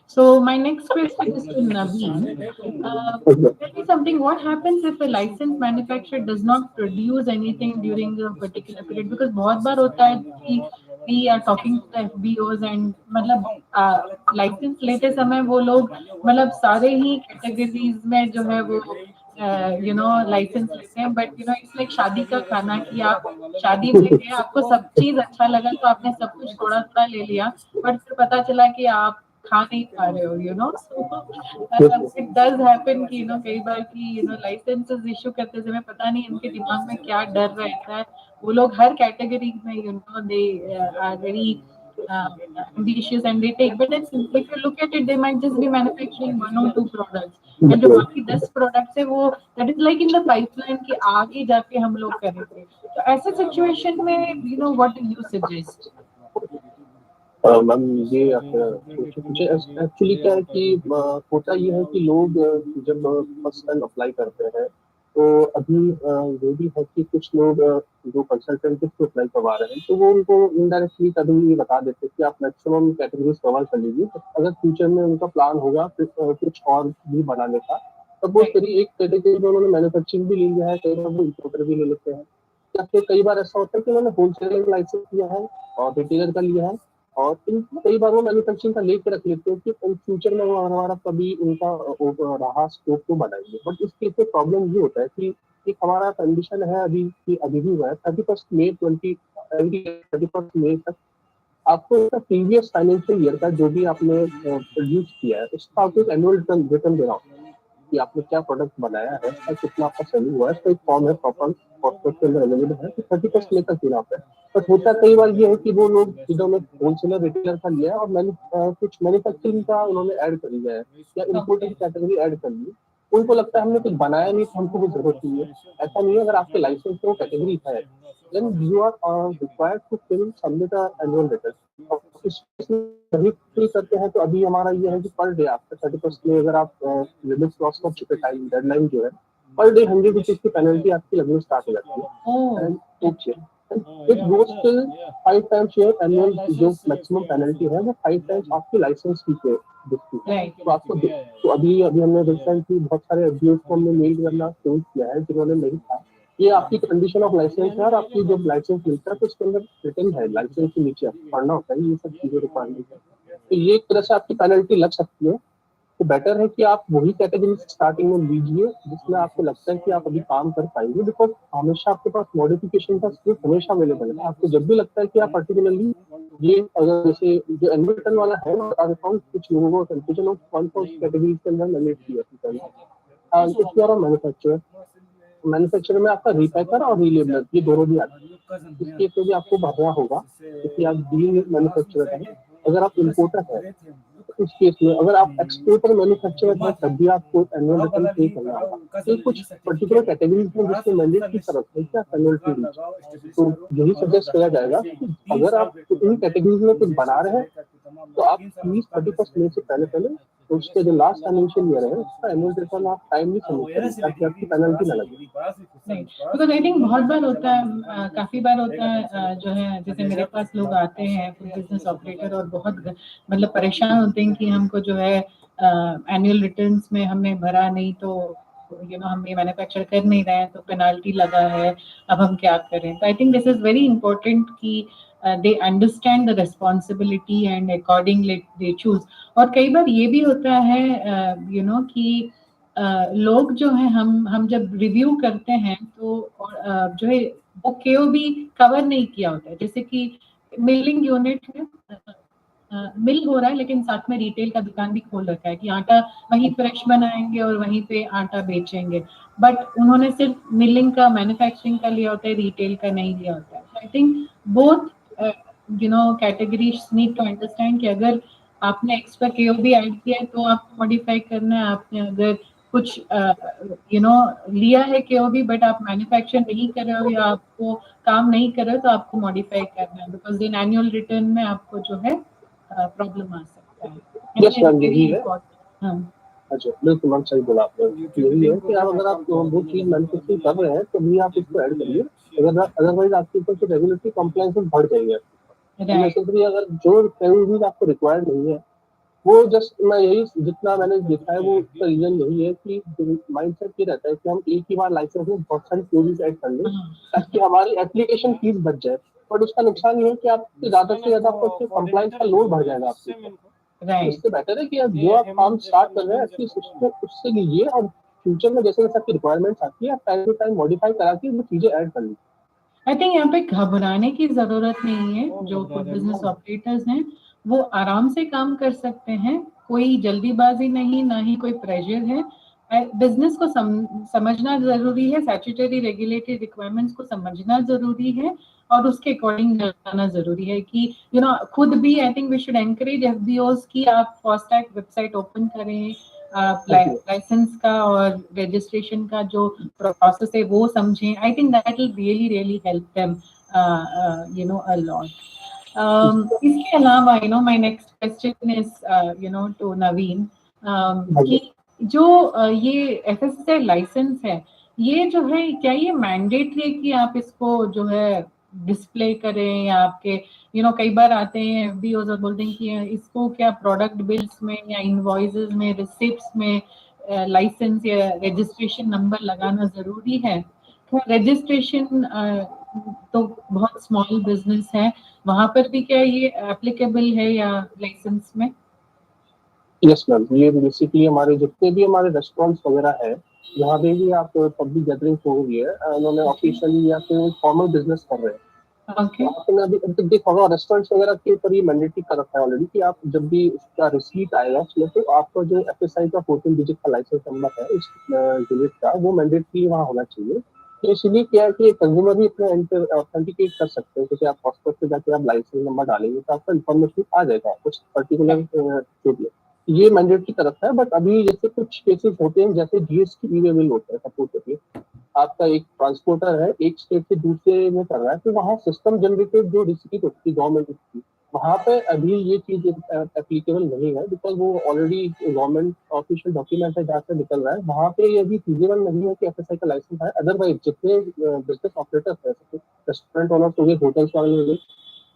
Speaker 2: So my next question is to Naveen. Tell me something. What happens if a licensed manufacturer does not produce anything during a particular period? Because बहुत बार होता है कि we are talking to the FBOs and मतलब लाइसेंस लेते समय वो लोग मतलब सारे ही कैटेगरीज में जो है वो लाइसेंस लेते हैं. बट इट्स लाइक शादी का खाना कि आप शादी में गए, आपको सब चीज अच्छा लगा तो आपने सब कुछ थोड़ा थोड़ा ले लिया, बट फिर पता चला कि आप खा नहीं पा रहे हो. सो इट डज हैपन कि कई बार कि लाइसेंसेस इशू करते समय पता नहीं इनके दिमाग में क्या डर रहता है. वो लोग हर कैटेगरी में they are very ambitious and they take, but it's, if you look at it, they might just be manufacturing 1 or 2 products, and जो बाकी 10 products है वो that is like in the pipeline कि आगे जाके हम लोग करेंगे. तो ऐसे situation में you know what do you suggest?
Speaker 4: Ma'am ये मुझे एक्चुअली क्या है कि होता ये है कि लोग जब फर्स्ट टाइम अप्लाई करते हैं तो अभी ये भी है कि कुछ लोग जो कंसल्टेंट को अप्लाई करवा रहे हैं तो वो उनको इनडायरेक्टली कभी ये बता देते हैं कि आप मैक्सिमम कैटेगरीज कवर कर लीजिए, अगर फ्यूचर में उनका प्लान होगा कुछ और भी बनाने का तब वो तेरी एक कैटेगरी में उन्होंने मैन्युफैक्चरिंग भी ले लिया है, कई बार वो इंपोर्टर भी ले लेते हैं, या फिर कई बार ऐसा होता है कि उन्होंने होलसेलर लाइसेंस लिया है और रिटेलर का लिया है और कई बार वो मैन्युफैक्चरिंग का लेके रख लेते हैं कि फ्यूचर में वो हमारा कभी उनका रहा स्कोप तो बढ़ाएंगे. बट इस केस में प्रॉब्लम ये होता है कि एक हमारा कंडीशन है अभी कि अभी भी हुआ है 31 मई 31 मई तक आपको इसका प्रीवियस फाइनेंशियल ईयर का जो भी आपने प्रोड्यूस किया है उसका आपको एक एनुअल रिटर्न देना होता है कि आपने क्या प्रोडक्ट बनाया है और कितना आपका सेलिंग हुआ है. इसका एक फॉर्म है प्रॉपर कॉर्पोरेट के अंदर अवेलेबल है, 31 मई तक देना होता है. बट होता कई बार ये है कि वो लोग जिन्होंने होलसेलर रिटेलर का लिया है और कुछ मैन्युफैक्चरिंग का उन्होंने ऐड कर लिया है या इम्पोर्टेड कैटेगरी ऐड कर ली, उनको लगता है हमने कुछ बनाया नहीं तो हमको कोई जरूरत नहीं है. ऐसा नहीं है, अगर आपके लाइसेंस में वो कैटेगरी है then you are required to submit an annual return. नहीं करते हैं तो अभी हमारा ये है कि पर डे आपका 31 में अगर आप लिमिट क्रॉस कर चुके टाइम डेडलाइन जो है पर डे 100 रुपीज की पेनल्टी आपकी लगनी स्टार्ट हो जाती है. It goes till 5 times your annual जो मैक्सिमम पेनल्टी है वो 5 टाइम्स आपकी लाइसेंस फी पे दिखती है. तो आपको तो अभी हमने रिसेंटली बहुत सारे एफडीओ को हमने मेल करना शुरू किया है जिन्होंने नहीं था. ये आपकी कंडीशन ऑफ लाइसेंस है और आपकी जब लाइसेंस मिलता है तो उसके अंदर रिटर्न है लाइसेंस के नीचे आपको पढ़ना होता है ये सब चीजें रिक्वायरमेंट है. तो ये एक तरह से आपकी पेनल्टी लग सकती है. तो बेटर है कि आप वही कैटेगरी स्टार्टिंग में लीजिए जिसमें आपको लगता है कि आप अभी काम कर पाएंगे, बिकॉज हमेशा आपके पास मॉडिफिकेशन का स्कोप हमेशा अवेलेबल है. आपको जब भी लगता है कि आप पर्टिकुलरली ये अगर जैसे जो एनुअल रिटर्न वाला है ना अकाउंट कुछ लोगों को कंफ्यूजन हो कौन कौन सी कैटेगरी के अंदर मैनेज किया मैन्युफैक्चरर मैन्युफैक्चरर में आपका रीपैकर और रीलेबलर ये दोनों भी आते हैं. इस केस में भी आपको भरना होगा क्योंकि आप डीलिंग मैन्युफैक्चरर है. अगर आप इम्पोर्टर है तो इस केस में अगर आप एक्सपोर्टर मैन्युफैक्चरर है तब भी आपको एनुअल रिटर्न पे करना होगा. तो कुछ पर्टिकुलर कैटेगरीज में जिसमें मैंडेट की तरफ से क्या पेनल्टी दी तो यही सजेस्ट किया जाएगा कि अगर आप इन कैटेगरीज में कुछ बना रहे हैं तो आप प्लीज 31 मई से पहले तो उसके जो लास्ट फाइनेंशियल ईयर है उसका एनुअल रिटर्न आप टाइमली सबमिट करें ताकि आपकी पेनल्टी ना लगे.
Speaker 2: बिकॉज आई थिंक बहुत बार होता है काफी बार होता है जो है जैसे मेरे पास लोग आते हैं फूड बिजनेस ऑपरेटर और बहुत मतलब परेशान होते हैं कि हमको जो है एनुअल रिटर्न्स में हमने भरा नहीं तो हम ये मैन्युफैक्चर कर नहीं रहे हैं तो पेनाल्टी लगा है, अब हम क्या करें. तो आई think this is very important कि they understand the responsibility and accordingly they choose. और कई बार ये भी होता है कि लोग जो है हम जब रिव्यू करते हैं तो जो है वो केओबी कवर नहीं किया होता है. जैसे कि मिलिंग यूनिट है मिल हो रहा है लेकिन साथ में रिटेल का दुकान भी खोल रखा है कि आटा वहीं फ्रेश बनाएंगे और वहीं पे आटा बेचेंगे, बट उन्होंने सिर्फ मिलिंग का मैन्युफैक्चरिंग का लिया होता है, रिटेल का नहीं लिया होता है. I think both categories need to understand कि अगर आपने एक्स्ट्रा केओबी ऐड किया है तो आपको मॉडिफाई करना है. आपने अगर कुछ लिया है केओबी बट आप मैन्युफैक्चर नहीं कर रहे हो या आपको काम नहीं कर रहे हो तो आपको मॉडिफाई करना है बिकॉज इन एनुअल रिटर्न में आपको जो है प्रॉब्लम आ सकता है.
Speaker 4: यस मैम यही है. अच्छा बिल्कुल मैम सही बोला आपने. यही है कि आप अगर आप वो चीज मैन्युफैक्चरिंग कर रहे हैं तो भी आप इसको ऐड करिए, अदरवाइज आपके ऊपर जो रेगुलेटरी कंप्लायंसेस बढ़ जाएंगे. नेसेसरी अगर जो कैटेगरीज आपको रिक्वायर्ड नहीं है वो जस्ट मैं यही जितना मैंने देखा है वो उसका रीजन यही है कि माइंडसेट ये रहता है कि हम एक ही बार लाइसेंस में बहुत सारी क्वेरीज ऐड कर लें ताकि हमारी एप्लीकेशन फीस बच जाए. बट उसका नुकसान ये है कि आपके ज्यादा से ज्यादा आपको कंप्लायंस का लोड बढ़ जाएगा आपके ऊपर. इससे बेटर है कि आप जो आप काम स्टार्ट कर रहे हैं एटलीस्ट उससे लीजिए और फ्यूचर में जैसे जैसे आपकी रिक्वायरमेंट्स आती है आप टाइम टू टाइम मॉडिफाई करा के वो चीजें ऐड कर लीजिए.
Speaker 2: आई थिंक यहाँ पे घबराने की जरूरत नहीं है. जो फूड बिजनेस ऑपरेटर्स हैं वो आराम से काम कर सकते हैं, कोई जल्दीबाजी नहीं, ना ही कोई प्रेशर है. बिजनेस को समझना जरूरी है, स्टैट्यूटरी रेगुलेटरी रिक्वायरमेंट्स को समझना जरूरी है और उसके अकॉर्डिंग जाना जरूरी है कि खुद भी I think we should encourage FBOs की आप फास्टैग वेबसाइट ओपन करें, लाइसेंस का और रजिस्ट्रेशन का जो प्रोसेस है वो समझें. I think that will really help them a lot. इसके अलावा my next question is to Naveen कि जो ये एफएसएसआई लाइसेंस है, ये जो है क्या ये मैंडेटरी है कि आप इसको जो है डिस्प्ले करें, या आपके कई बार आते हैं एफबीओज और बोलते हैं कि इसको क्या प्रोडक्ट बिल्स में या इनवॉइसेस में, रिसिप्ट्स में लाइसेंस या रजिस्ट्रेशन नंबर लगाना जरूरी है? तो रजिस्ट्रेशन तो बहुत स्मॉल बिजनेस है, वहां पर भी क्या ये एप्लीकेबल है या लाइसेंस में?
Speaker 4: यस मैम, ये बेसिकली हमारे जितने भी हमारे रेस्टोरेंट्स वगैरह है, यहाँ पे भी आप पब्लिक गैदरिंग हो रही है, उन्होंने ऑफिशियली या फिर फॉर्मल बिजनेस कर रहे हैं.
Speaker 2: Okay.
Speaker 4: आपने अभी तक देखा होगा रेस्टोरेंट्स वगैरह के ऊपर ये मैंडेटरी कर रखा है ऑलरेडी कि आप जब भी उसका रिसीट आएगा उसमें तो आपका जो एफएसआई का 14 डिजिट का लाइसेंस नंबर है उस यूनिट का, वो मैंडेटरी वहाँ होना चाहिए. तो इसलिए क्या है कि कंज्यूमर भी अपने ऑथेंटिकेट कर सकते हैं, जैसे आप हॉस्पिटल पे जाके आप लाइसेंस नंबर डालेंगे तो आपका इन्फॉर्मेशन आ जाएगा कुछ पर्टिकुलर जो भी है. ये मैंडेटरी कर रखा है. बट अभी जैसे कुछ केसेस होते हैं, जैसे जीएसटी ई वेबल होता है, सपोज करिए आपका एक ट्रांसपोर्टर है एक स्टेट से दूसरे में कर रहा है, तो वहाँ सिस्टम जनरेटेड जो रिसीट होती है गवर्नमेंट की, वहाँ पे अभी ये चीज एप्लीकेबल नहीं है, बिकॉज वो ऑलरेडी गवर्नमेंट ऑफिशियल डॉक्यूमेंट है जहाँ से निकल रहा है. वहाँ पे ये अभी फीजिबल नहीं है कि एफएसआई का लाइसेंस है. अदरवाइज जितने बिजनेस ऑपरेटर्स है, रेस्टोरेंट ओनर्स हो गए, होटल्स वाले हो गए,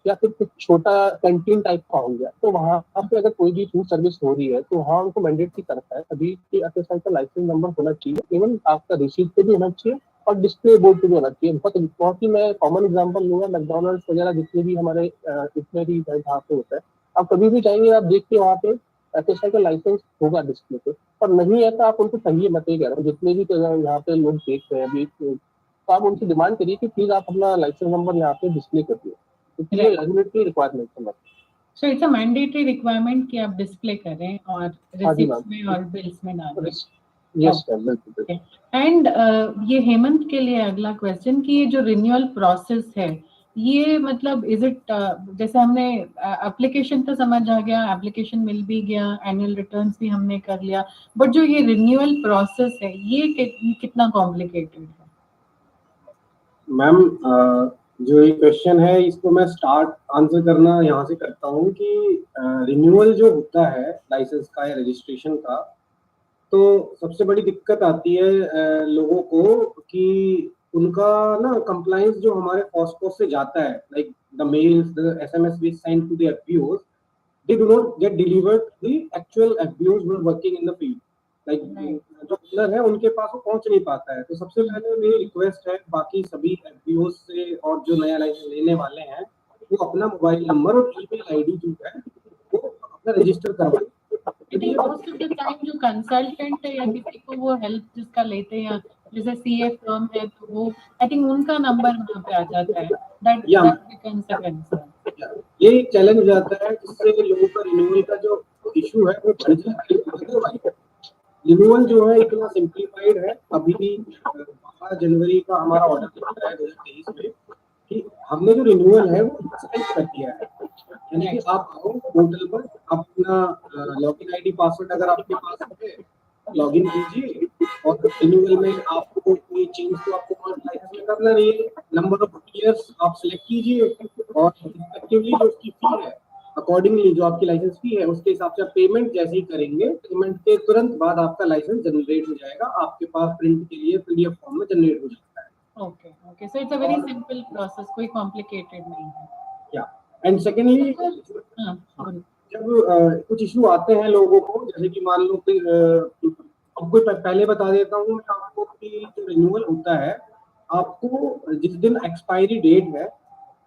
Speaker 4: या फिर कुछ छोटा कैंटीन टाइप का हो गया, तो वहाँ पे अगर कोई भी फूड सर्विस हो रही है तो वहाँ उनको मैंडेटरी करता है अभी कि एफएसआई का लाइसेंस नंबर होना चाहिए. इवन आपका रिसीट पे भी होना चाहिए और डिस्प्ले बोर्ड पे भी होना चाहिए. बहुत ही मैं कॉमन एग्जांपल लूंगा, मैकडॉनल्ड्स वगैरह जितने भी हमारे इतने भी जहाँ पे होता है, आप कभी भी जाएंगे आप देखिए वहाँ पे एफएसआई का लाइसेंस होगा डिस्प्ले पे. और नहीं है तो आप उनको कहिए, मत ही कह रहा हूँ, जितने भी यहाँ पे लोग देख रहे हैं अभी, तो आप उनसे डिमांड करिए कि प्लीज आप अपना लाइसेंस नंबर यहाँ पे डिस्प्ले करिए. ये रेगुलेटरी रिक्वायरमेंट है.
Speaker 2: So it's a mandatory requirement कि आप डिस्प्ले करें और रिसिप्ट्स में और बिल्स में डालें.
Speaker 4: यस मैम, बिल्कुल.
Speaker 2: एंड ये हेमंत के लिए अगला क्वेश्चन कि ये जो रिन्यूअल प्रोसेस है, ये मतलब इज इट जैसे हमने एप्लीकेशन तो समझ आ गया, एप्लीकेशन मिल भी गया, एनुअल रिटर्न्स भी हमने कर लिया, बट जो ये रिन्यूअल प्रोसेस है ये कितना कॉम्प्लिकेटेड है?
Speaker 3: मैम जो ये क्वेश्चन है इसको मैं स्टार्ट आंसर करना यहाँ से करता हूँ कि रिन्यूअल जो होता है लाइसेंस का या रजिस्ट्रेशन का, तो सबसे बड़ी दिक्कत आती है लोगों को कि उनका ना कंप्लायंस जो हमारे फॉस्को से जाता है, like the mails, the SMS we send to the FBOs, they do not get delivered to the actual FBOs who are working in the field. Like जो डीलर है उनके पास वो पहुंच नहीं पाता है. तो सबसे पहले मेरी रिक्वेस्ट है बाकी सभी FBOs से और जो नया लाइसेंस लेने वाले हैं वो अपना मोबाइल नंबर और ईमेल आईडी जो है वो अपना रजिस्टर करवाएं.
Speaker 2: मोस्ट ऑफ द टाइम जो कंसल्टेंट है या किसी को वो हेल्प जिसका लेते हैं, या जैसे सीए फर्म है तो वो आई थिंक उनका नंबर वहाँ पे आ जाता है. That becomes a concern.
Speaker 3: ये चैलेंज हो जाता है जिससे लोगों का रिन्यूअल का जो इशू है वो बढ़ जाता है. रिन्यूअल जो है इतना सिंप्लीफाइड है. अभी 12 जनवरी का हमारा ऑर्डर है 2023 में कि हमने जो रिन्यूअल है वो एक्सटेंड कर दिया है. यानी कि आप आओ पोर्टल पर, अपना लॉगिन आईडी पासवर्ड अगर आपके पास है लॉगिन कीजिए, और रिन्यूअल में आपको कोई चेंज तो आपको लाइसेंस में करना नहीं है. नंबर ऑफ ईयर्स आप सिलेक्ट कीजिए और रिस्पेक्टिवली जो उसकी फी है अकॉर्डिंगली जो आपकी लाइसेंस फी है उसके हिसाब से आप पेमेंट जैसे ही करेंगे, पेमेंट के तुरंत बाद आपका लाइसेंस जनरेट हो जाएगा, आपके पास प्रिंट के लिए पीडीएफ फॉर्म में जनरेट हो जाता है.
Speaker 2: Okay so it's a very simple process, कोई कॉम्प्लिकेटेड नहीं है.
Speaker 3: या एंड सेकेंडली जब कुछ इशू आते हैं लोगों को, जैसे कि मान लो कि आपको पहले बता देता हूँ मैं आपको कि जो रिन्यूअल होता है आपको जिस दिन एक्सपायरी डेट है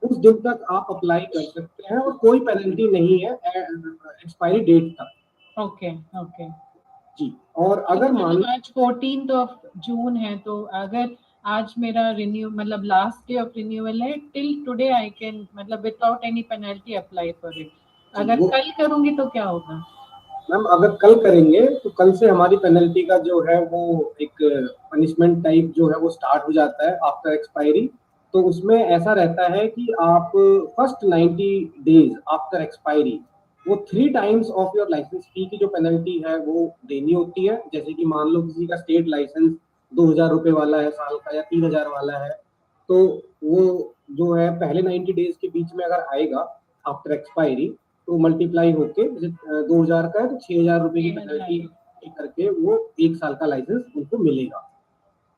Speaker 3: उस दिन तक आप अप्लाई कर सकते हैं और कोई पेनल्टी नहीं है एक्सपायरी डेट तक.
Speaker 2: ओके
Speaker 3: जी. और अगर मान लो
Speaker 2: आज 14th ऑफ जून है तो अगर आज मेरा रिन्यू मतलब लास्ट डे ऑफ रिन्यूअल है, टिल टुडे आई कैन मतलब without any penalty apply for it. अगर कल करूंगी तो क्या होगा?
Speaker 3: मैम अगर कल करेंगे तो कल से हमारी पेनल्टी का जो है वो एक पनिशमेंट टाइप जो है वो स्टार्ट हो जाता है आफ्टर एक्सपायरी। तो उसमें ऐसा रहता है कि आप फर्स्ट 90 डेज आफ्टर एक्सपायरी वो 3 टाइम्स ऑफ योर लाइसेंस फी की जो पेनल्टी है वो देनी होती है। जैसे कि मान लो किसी का स्टेट लाइसेंस 2,000 रुपये वाला है साल का या 3,000 वाला है, तो वो जो है पहले 90 डेज के बीच में अगर आएगा आफ्टर एक्सपायरी तो मल्टीप्लाई होके 2,000 का है तो 6,000 रुपये की पेनल्टी करके वो 1 साल का लाइसेंस उनको मिलेगा।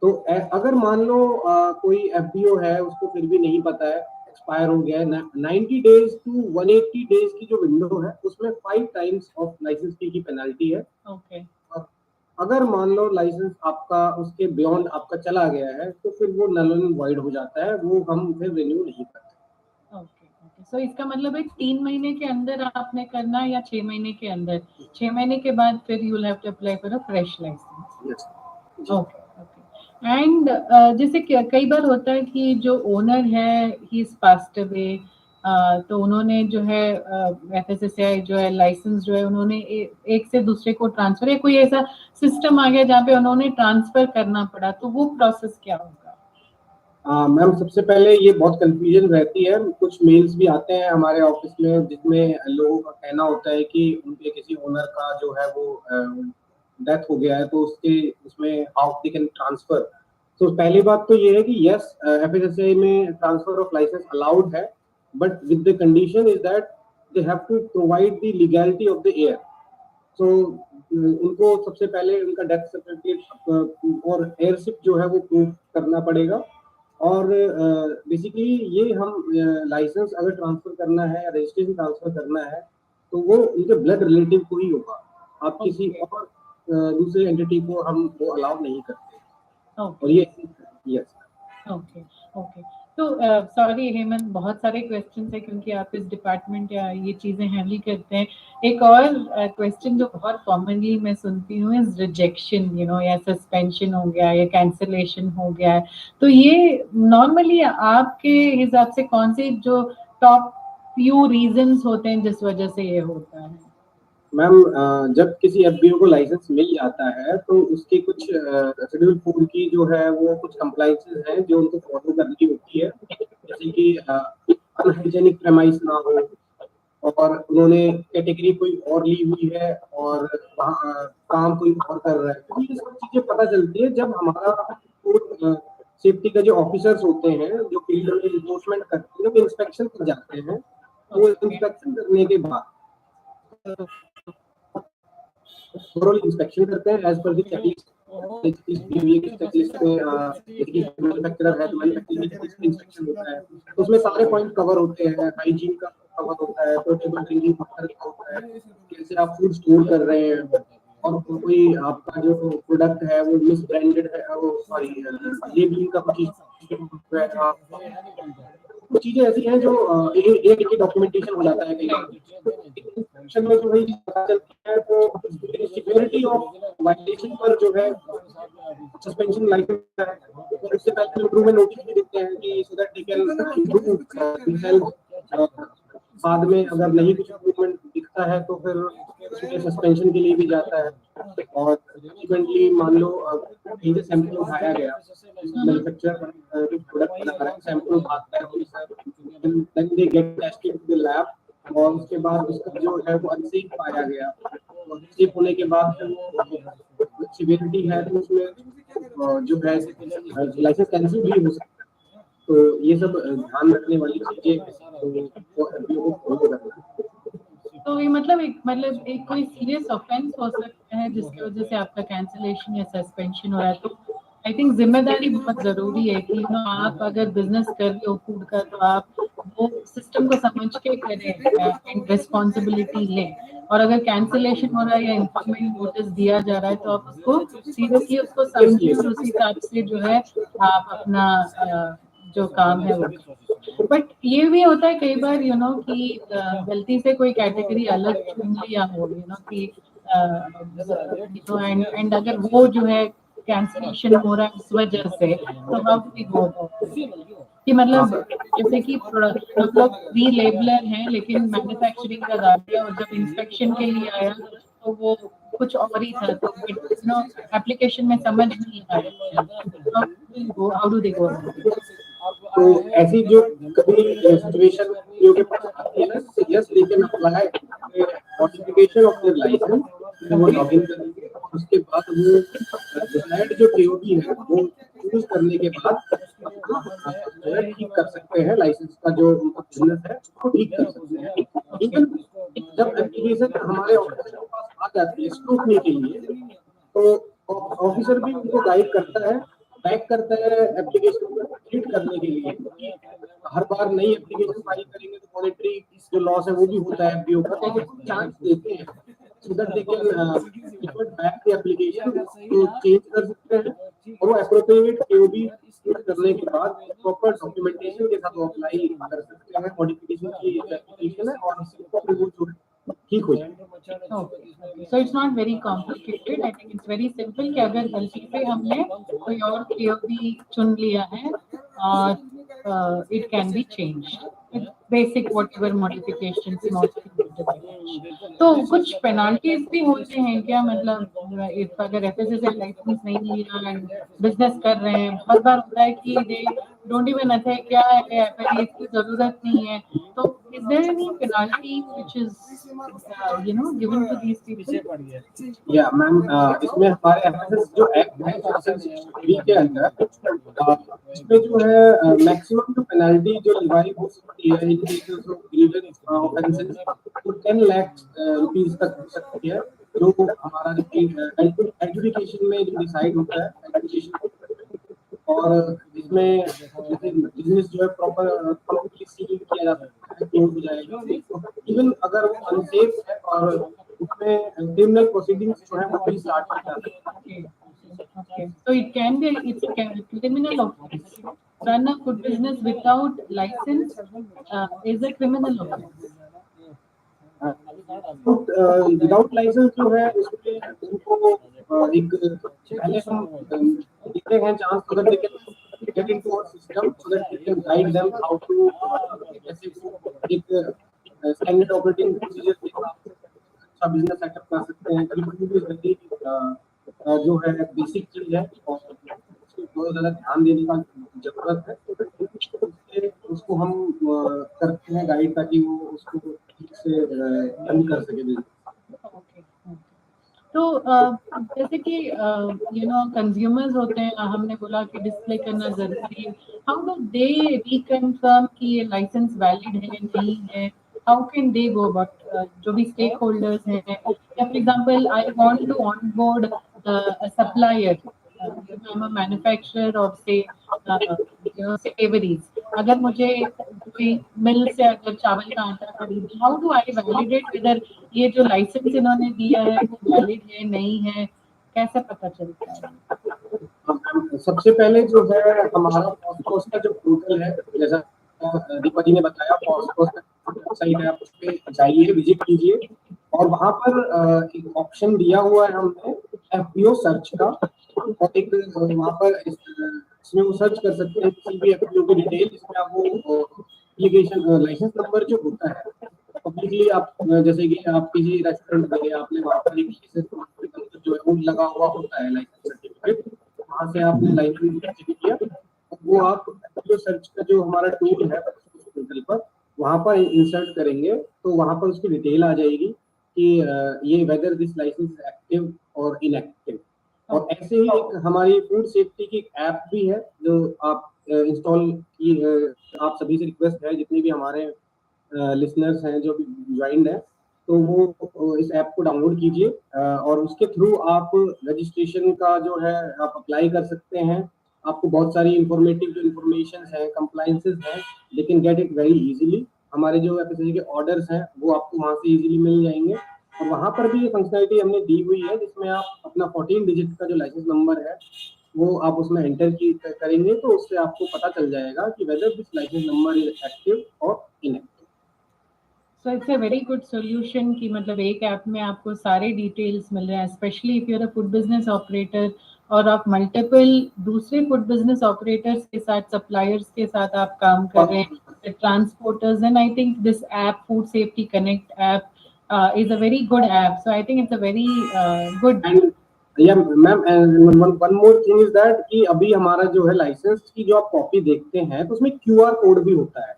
Speaker 3: तो अगर मान लो कोई एफबीओ है उसको फिर भी नहीं पता है, एक्सपायर हो गया है, 90 डेज टू 180 डेज की जो विंडो है उसमें 5 टाइम्स ऑफ लाइसेंस फी की पेनल्टी है।
Speaker 2: ओके।
Speaker 3: और अगर मान लो लाइसेंस आपका उसके बियॉन्ड आपका चला गया है तो फिर वो नल एंड वॉइड हो जाता है, वो हम फिर रिन्यू नहीं करते।
Speaker 2: ओके ओके, सो इसका मतलब है 3 महीने के अंदर आपने करना है या 6 महीने के अंदर? 6 महीने के बाद फिर you will have to apply for a fresh licence. Okay okay. And जैसे कई बार होता है कि जो ओनर है ही इज पास्ड अवे, तो उन्होंने जो है एफएसएसएआई जो है लाइसेंस जो है उन्होंने एक से दूसरे को ट्रांसफर, या कोई ऐसा सिस्टम आ गया जहाँ पे उन्होंने ट्रांसफर करना पड़ा, तो वो प्रोसेस क्या होगा?
Speaker 3: मैम सबसे पहले ये बहुत कंफ्यूजन रहती है, कुछ मेल्स भी आते हैं हमारे ऑफिस में जिसमें लोगों का कहना होता है कि उनके किसी ओनर का जो है वो डेथ हो गया है तो उसमें हाउ दे कैन ट्रांसफर। तो पहली बात तो ये है कि यस एफएसएसएआई में ट्रांसफर ऑफ लाइसेंस अलाउड है, but with the condition is that they have to provide the legality of the heir. तो उनको सबसे पहले उनका डेथ सर्टिफिकेट और एयरशिप जो है वो प्रूव करना पड़ेगा। और बेसिकली ये हम लाइसेंस अगर ट्रांसफर करना है या रजिस्ट्रेशन ट्रांसफर करना है तो वो उनके ब्लड रिलेटिव को ही होगा, आप किसी और दूसरे एंटिटी को हम वो अलाउ नहीं करते। और ये यस।
Speaker 2: Okay okay. तो सॉरी हेमंत, बहुत सारे क्वेश्चंस है क्योंकि आप इस डिपार्टमेंट या ये चीजें हैंडल करते हैं। एक और क्वेश्चन जो बहुत कॉमनली मैं सुनती हूँ इज रिजेक्शन, यू नो, या सस्पेंशन हो गया या कैंसिलेशन हो गया है, तो ये नॉर्मली आपके हिसाब से कौन से जो टॉप फ्यू रीजंस होते हैं जिस वजह से ये होता है?
Speaker 3: मैम जब किसी एफबीओ को लाइसेंस मिल जाता है तो उसके कुछ शेड्यूल 4 की जो है वो कुछ कंप्लाइंसेस हैं जो उनको फॉलो करनी होती है। जैसे कि अनहाइजेनिक प्रेमाइस ना हो, और उन्होंने कैटेगरी कोई और ली हुई है और काम कोई और कर रहा है, तो ये सब चीजें पता चलती है जब हमारा सेफ्टी का जो ऑफिसर्स होते हैं जो फील्ड में इन्फोर्समेंट करते हैं, जब इंस्पेक्शन कर जाते हैं तो इंस्पेक्शन करने के बाद थोरोली इंस्पेक्शन करते हैं as per the checklist. Checklist में मैन्युफैक्चरर है तो मैन्युफैक्चरिंग की इंस्पेक्शन होता है, तो उसमें सारे पॉइंट कवर होते हैं, हाइजीन का कवर होता है, पोर्टेबल ड्रिंकिंग वाटर का होता है, कैसे आप फूड स्टोर कर रहे हैं, और कोई आपका जो प्रोडक्ट है वो मिस ब्रांडेड है, वो सॉरी लेबलिंग का कुछ चीजें ऐसी हैं जो एक डॉक्यूमेंटेशन हो जाता है कई बार में जो है पता चलती है। तो सिक्योरिटी ऑफ वायलेशन पर जो है सस्पेंशन लाइसेंस है, तो उससे पहले इम्प्रूवमेंट नोटिस भी देते हैं कि सो दैट दे कैन बाद में अगर नहीं कुछ इम्प्रूवमेंट दिखता है तो फिर उसमें सस्पेंशन के लिए भी जाता है। और सब्सिक्वेंटली मान लो कहीं से सैंपल उठाया गया, मैन्युफैक्चरर जो प्रोडक्ट बना रहा है सैंपल उठाता है, then they get tested to the lab, और उसके बाद उसका जो है वो अनसेफ पाया गया, और अनसेफ होने के बाद जो सिवियरिटी है तो उसमें जो है लाइसेंस कैंसिल भी हो सकता है। तो ये सब ध्यान रखने वाली चीजें तो फॉलो करना।
Speaker 2: तो ये मतलब एक कोई सीरियस ऑफेंस हो सकता है जिसकी वजह से आपका कैंसिलेशन या सस्पेंशन हो रहा है, तो आई थिंक जिम्मेदारी बहुत जरूरी है कि आप अगर बिजनेस कर रहे हो फूड का तो आप वो सिस्टम को समझ के करें एंड रिस्पॉन्सिबिलिटी लें, और अगर कैंसिलेशन हो रहा है या इन्फॉर्मेशन नोटिस दिया जा रहा है तो आप उसको सीरियसली उसको समझिए और उस हिसाब से जो है आप अपना जो काम है वो। बट ये भी होता है कई बार यू नो कि गलती से कोई कैटेगरी अलग चुन लिया हो, यू नो कि एंड अगर वो जो है कैंसिलेशन हो रहा है उस वजह से, तो अब भी वो कि मतलब जैसे कि मतलब री लेबलर हैं लेकिन मैन्युफैक्चरिंग का दावा, और जब इंस्पेक्शन के लिए आया तो वो कुछ और ही था, तो एप्लीकेशन में समझ नहीं आया। हाउ डू दे गो?
Speaker 3: तो ऐसी जो कभी सिचुएशन के पास आती है ना, yes they can apply modification of their licence, वो लॉगिन करेंगे और उसके बाद वो डिजायर्ड जो केओबी है वो यूज करने के बाद जो है ठीक कर सकते हैं, लाइसेंस का जो उनका बिजनेस है उसको ठीक कर सकते हैं। इवन जब एप्लीकेशन हमारे ऑफिसर के पास आ जाती है स्क्रूटनी के लिए, तो ऑफिसर भी उनको गाइड करता है, बैक करता है एप्लीकेशन को कंप्लीट करने के लिए, क्योंकि हर बार नई एप्लीकेशन फाइल करेंगे तो मॉनेटरी जो लॉस है वो भी होता है एफबीओ का, तो वो चांस देते हैं so that they can revert back the application, तो चेंज कर सकते हैं और वो एप्रोप्रिएट केओबी करने के बाद प्रॉपर डॉक्यूमेंटेशन के साथ वो अप्लाई कर सकते हैं मॉडिफिकेशन की एप्लीकेशन है, और फिर वो जो ठीक हो जाए।
Speaker 2: So it's not very complicated. I think it's very simple कि अगर गलती से हमने कोई और केओबी चुन लिया है और it can be changed. It's basic whatever modifications तो कुछ पेनाल्टीज भी होते हैं क्या? मतलब if अगर FSSAI लाइसेंस नहीं लिया एंड बिजनेस कर रहे हैं, बहुत बार होता है कि दे डोंट इवन नो क्या है, FSSAI की जरूरत नहीं है, तो is there any penalty which is given to these people?
Speaker 3: या मैम, इसमें हमारे एफएसएस जो एक्ट है 2003 के अंदर, इसमें जो है मैक्सिमम जो पेनल्टी जो लिवाई हो सकती है इन केसेस ऑफ ग्रीवेंस ऑफेंसेस वो 10 लाख रुपीस तक हो सकती है, जो हमारा एडजुडिकेशन में जो डिसाइड होता है एडजुडिकेशन, और इसमें बिजनेस जो है प्रॉपर कंप्लीटली सील किया जा सकता है, क्लोज हो जाएगा। इवन अगर वो अनसेफ है और उसमें क्रिमिनल प्रोसीडिंग्स जो है वो भी स्टार्ट हो जाती है।
Speaker 2: Okay. So it can be criminal offense. Run a food business without license is a criminal offense.
Speaker 3: Without licence जो है उसमें उनको एक पहले हम देते हैं चांस अगर they can get into our system so that we can guide them how to जैसे एक स्टैंडर्ड ऑपरेटिंग प्रोसीजर के साथ अच्छा बिजनेस सेटअप कर सकते हैं। कभी जो है बेसिक चीज है और उसको बहुत ज़्यादा ध्यान देने का जरूरत है, उसको हम करते हैं गाइड ताकि वो उसको ठीक से रन कर सके।
Speaker 2: तो जैसे कि कंज्यूमर्स होते हैं, हमने बोला कि डिस्प्ले करना जरूरी है, हाउ डू दे रिकन्फर्म कि ये लाइसेंस वैलिड है नहीं है? How can they go about जो भी स्टेक होल्डर्स हैं, for example I want to onboard a supplier, I'm a manufacturer of say savories, अगर मुझे कोई मिल से अगर चावल का आटा खरीद, how do I validate whether ये जो लाइसेंस इन्होंने दिया है वो वैलिड है नहीं है, कैसे पता चलता है?
Speaker 3: सबसे पहले जो है हमारा पॉस्कोस का जो पोर्टल है, जैसा दीपा जी ने बताया, पॉस्कोस का वेबसाइट है, आप उस पे जाइए, विजिट कीजिए और वहाँ पर एक ऑप्शन दिया हुआ है हमने एफपीओ सर्च का, और एक वहाँ पर इसमें वो सर्च कर सकते हैं किसी भी एफपीओ की डिटेल, इसमें आप वो एप्लीकेशन लाइसेंस नंबर जो होता है पब्लिकली आप जैसे कि आप किसी रेस्टोरेंट गए, आपने वहाँ पर एक लाइसेंस जो है वो लगा हुआ होता है लाइसेंस सर्टिफिकेट, वहाँ से आपने लाइसेंस चेक किया, वो आप एफपीओ सर्च का जो हमारा टूल है पोर्टल पर वहाँ पर इंसर्ट करेंगे तो वहाँ पर उसकी डिटेल आ जाएगी कि ये whether this licence is active और इनएक्टिव। और ऐसे ही एक हमारी फूड सेफ्टी की ऐप भी है जो आप इंस्टॉल की, आप सभी से रिक्वेस्ट है जितने भी हमारे लिसनर्स हैं जो भी ज्वाइंड है, तो वो इस ऐप को डाउनलोड कीजिए और उसके थ्रू आप रजिस्ट्रेशन का जो है आप अप्लाई कर सकते हैं। आपको बहुत सारी इंफॉर्मेटिव जो इन्फॉर्मेशन है, कंप्लायंसेस हैं, दे can get it very easily. हमारे जो एफएसएसआई के ऑर्डर्स हैं वो आपको वहाँ से इजीली मिल जाएंगे, और वहाँ पर भी ये फंक्शनलिटी हमने दी हुई है जिसमें आप अपना 14 डिजिट का जो लाइसेंस नंबर है वो आप उसमें एंटर करेंगे तो उससे आपको पता चल जाएगा कि whether this license number is active और inactive.
Speaker 2: So it's a very good solution कि मतलब एक ऐप में आपको सारे डिटेल्स मिल रहे हैं, specially if you are a food business operator और आप मल्टीपल दूसरे फूड बिजनेस ऑपरेटर्स के साथ, सप्लायर्स के साथ आप काम कर रहे हैं, transporters, and I think this app food safety connect app is a very good app. So I think it's a very good.
Speaker 3: And yeah ma'am, one more thing is that कि अभी हमारा जो है लाइसेंस की जो आप कॉपी देखते हैं तो उसमें क्यूआर कोड भी होता है।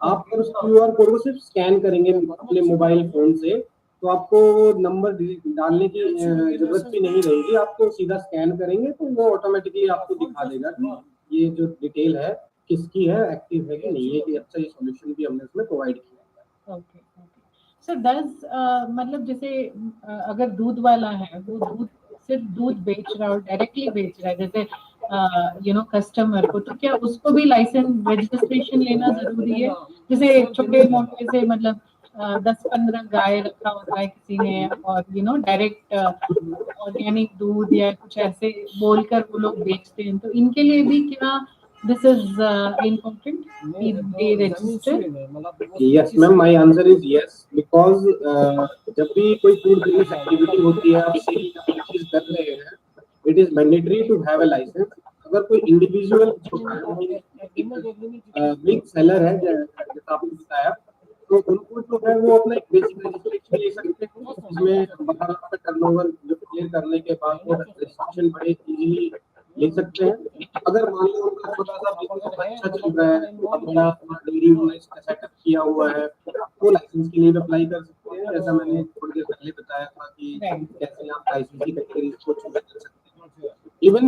Speaker 3: आप अगर उस क्यूआर कोड को सिर्फ स्कैन करेंगे अपने मोबाइल फोन से तो आपको नंबर डालने की जरूरत भी नहीं रहेगी। आपको सीधा स्कैन करेंगे तो वो ऑटोमेटिकली आपको दिखा देगा कि ये जो डिटेल है किसकी है, एक्टिव है कि नहीं है। कि अच्छा ये सॉल्यूशन भी हमने उसमें प्रोवाइड किया है।
Speaker 2: ओके सो डज मतलब जैसे अगर दूध वाला है वो दूध सिर्फ दूध बेच रहा है और डायरेक्टली बेच रहा है जैसे कस्टमर को, तो क्या उसको भी लाइसेंस रजिस्ट्रेशन लेना जरूरी है? जैसे छोटे मोटे से मतलब 10-15 गाय रखा होता है किसी ने और डायरेक्ट ऑर्गेनिक दूध या कुछ ऐसे बोलकर वो लोग बेचते हैं, तो इनके लिए भी क्या this is important they register?
Speaker 3: Yes ma'am, my answer is yes because जब भी कोई फूड बिजनेस एक्टिविटी होती है, आप सेल या परचेज कर रहे हैं, it is mandatory to have a licence. अगर कोई इंडिविजुअल बिग सेलर है जैसा आपने बताया, तो उनको जो है वो अपना एक बेसिक रजिस्ट्रेशन ले सकते हैं जिसमें 12 लाख का टर्नओवर जो क्लियर करने के बाद वो रजिस्ट्रेशन बड़े इजीली ले सकते हैं। अगर मान लो उनका छोटा सा बिजनेस अच्छा चल रहा है, अपना डेयरी यूनिट का सेटअप किया हुआ है, तो लाइसेंस के लिए भी अप्लाई कर सकते हैं। जैसा मैंने थोड़ी देर पहले बताया था कि कैसे आप लाइसेंस की कैटेगरी को चूज कर सकते हैं। इवन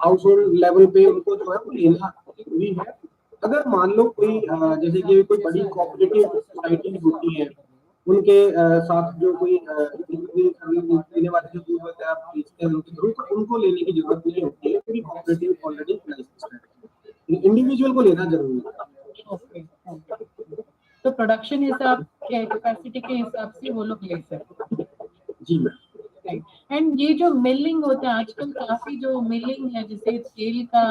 Speaker 3: हाउस होल्ड लेवल पे उनको जो है वो लेना जरूरी है। अगर मान लो कोई जैसे कि कोई बड़ी कोऑपरेटिव सोसाइटी होती है, उनके साथ जो कोई देने वाले जो दूध वगैरह आप बेचते हैं उनके थ्रू, तो उनको लेने की जरूरत नहीं होती है क्योंकि कोऑपरेटिव ऑलरेडी लाइसेंस है। इंडिविजुअल को लेना जरूरी है।
Speaker 2: ओके तो प्रोडक्शन हिसाब के कैपेसिटी के हिसाब से वो लोग ले सकते हैं।
Speaker 3: जी मैम।
Speaker 2: एंड ये जो मिलिंग होता है आजकल, काफी जो मिलिंग है जैसे तेल का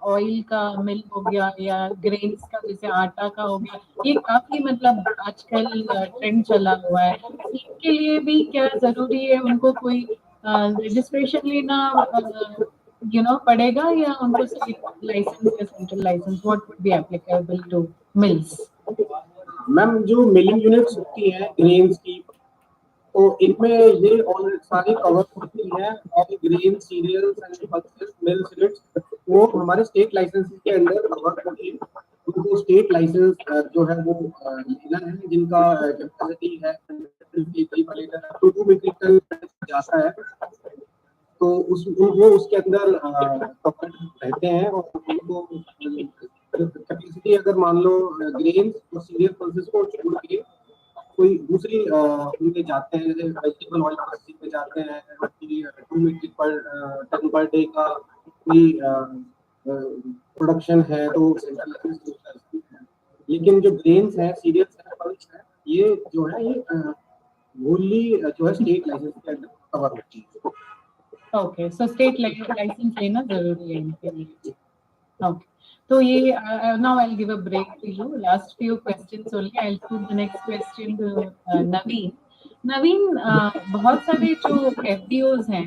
Speaker 2: ऑयल का मिल हो गया या ग्रेन्स का जैसे आटा का हो गया, ये काफी मतलब आजकल ट्रेंड चला हुआ है। इसके लिए भी क्या जरूरी है उनको कोई रजिस्ट्रेशन लेना पड़ेगा या उनको लाइसेंस या central licence what would be applicable to mills?
Speaker 3: Ma'am जो मिलिंग यूनिट्स होती हैं ग्रेन्स की, तो इनमें ये ऑल सारी कवर होती है। और grain cereals and pulses mills units वो हमारे स्टेट लाइसेंस के अंडर कवर होती है। उनको स्टेट लाइसेंस जो है वो लेना है, जिनका कैपेसिटी है 2 मीट्रिक टन जाता है, तो वो उसके अंदर कवर रहते हैं। और उनको कैपेसिटी अगर मान लो ग्रेन्स और सीरियल पल्सेस को छोड़ के कोई दूसरी उनके जाते हैं, जैसे वेजिटेबल ऑयल प्रोसेसिंग पे जाते हैं, 2 मीट्रिक टन पर डे का कोई प्रोडक्शन है तो सेंट्रल लाइसेंस यूज कर सकते हैं। लेकिन जो ग्रेन्स है, सीरियल्स है, पल्स है, ये जो है ये वोनली जो है स्टेट लाइसेंस के अंदर कवर होती है।
Speaker 2: ओके सो स्टेट लाइसेंस लेना जरूरी है इनके लिए। ओके तो ये now I'll give a break to you. Last few questions only. I'll put the next question to Naveen. Naveen, बहुत सारे जो FDOs हैं,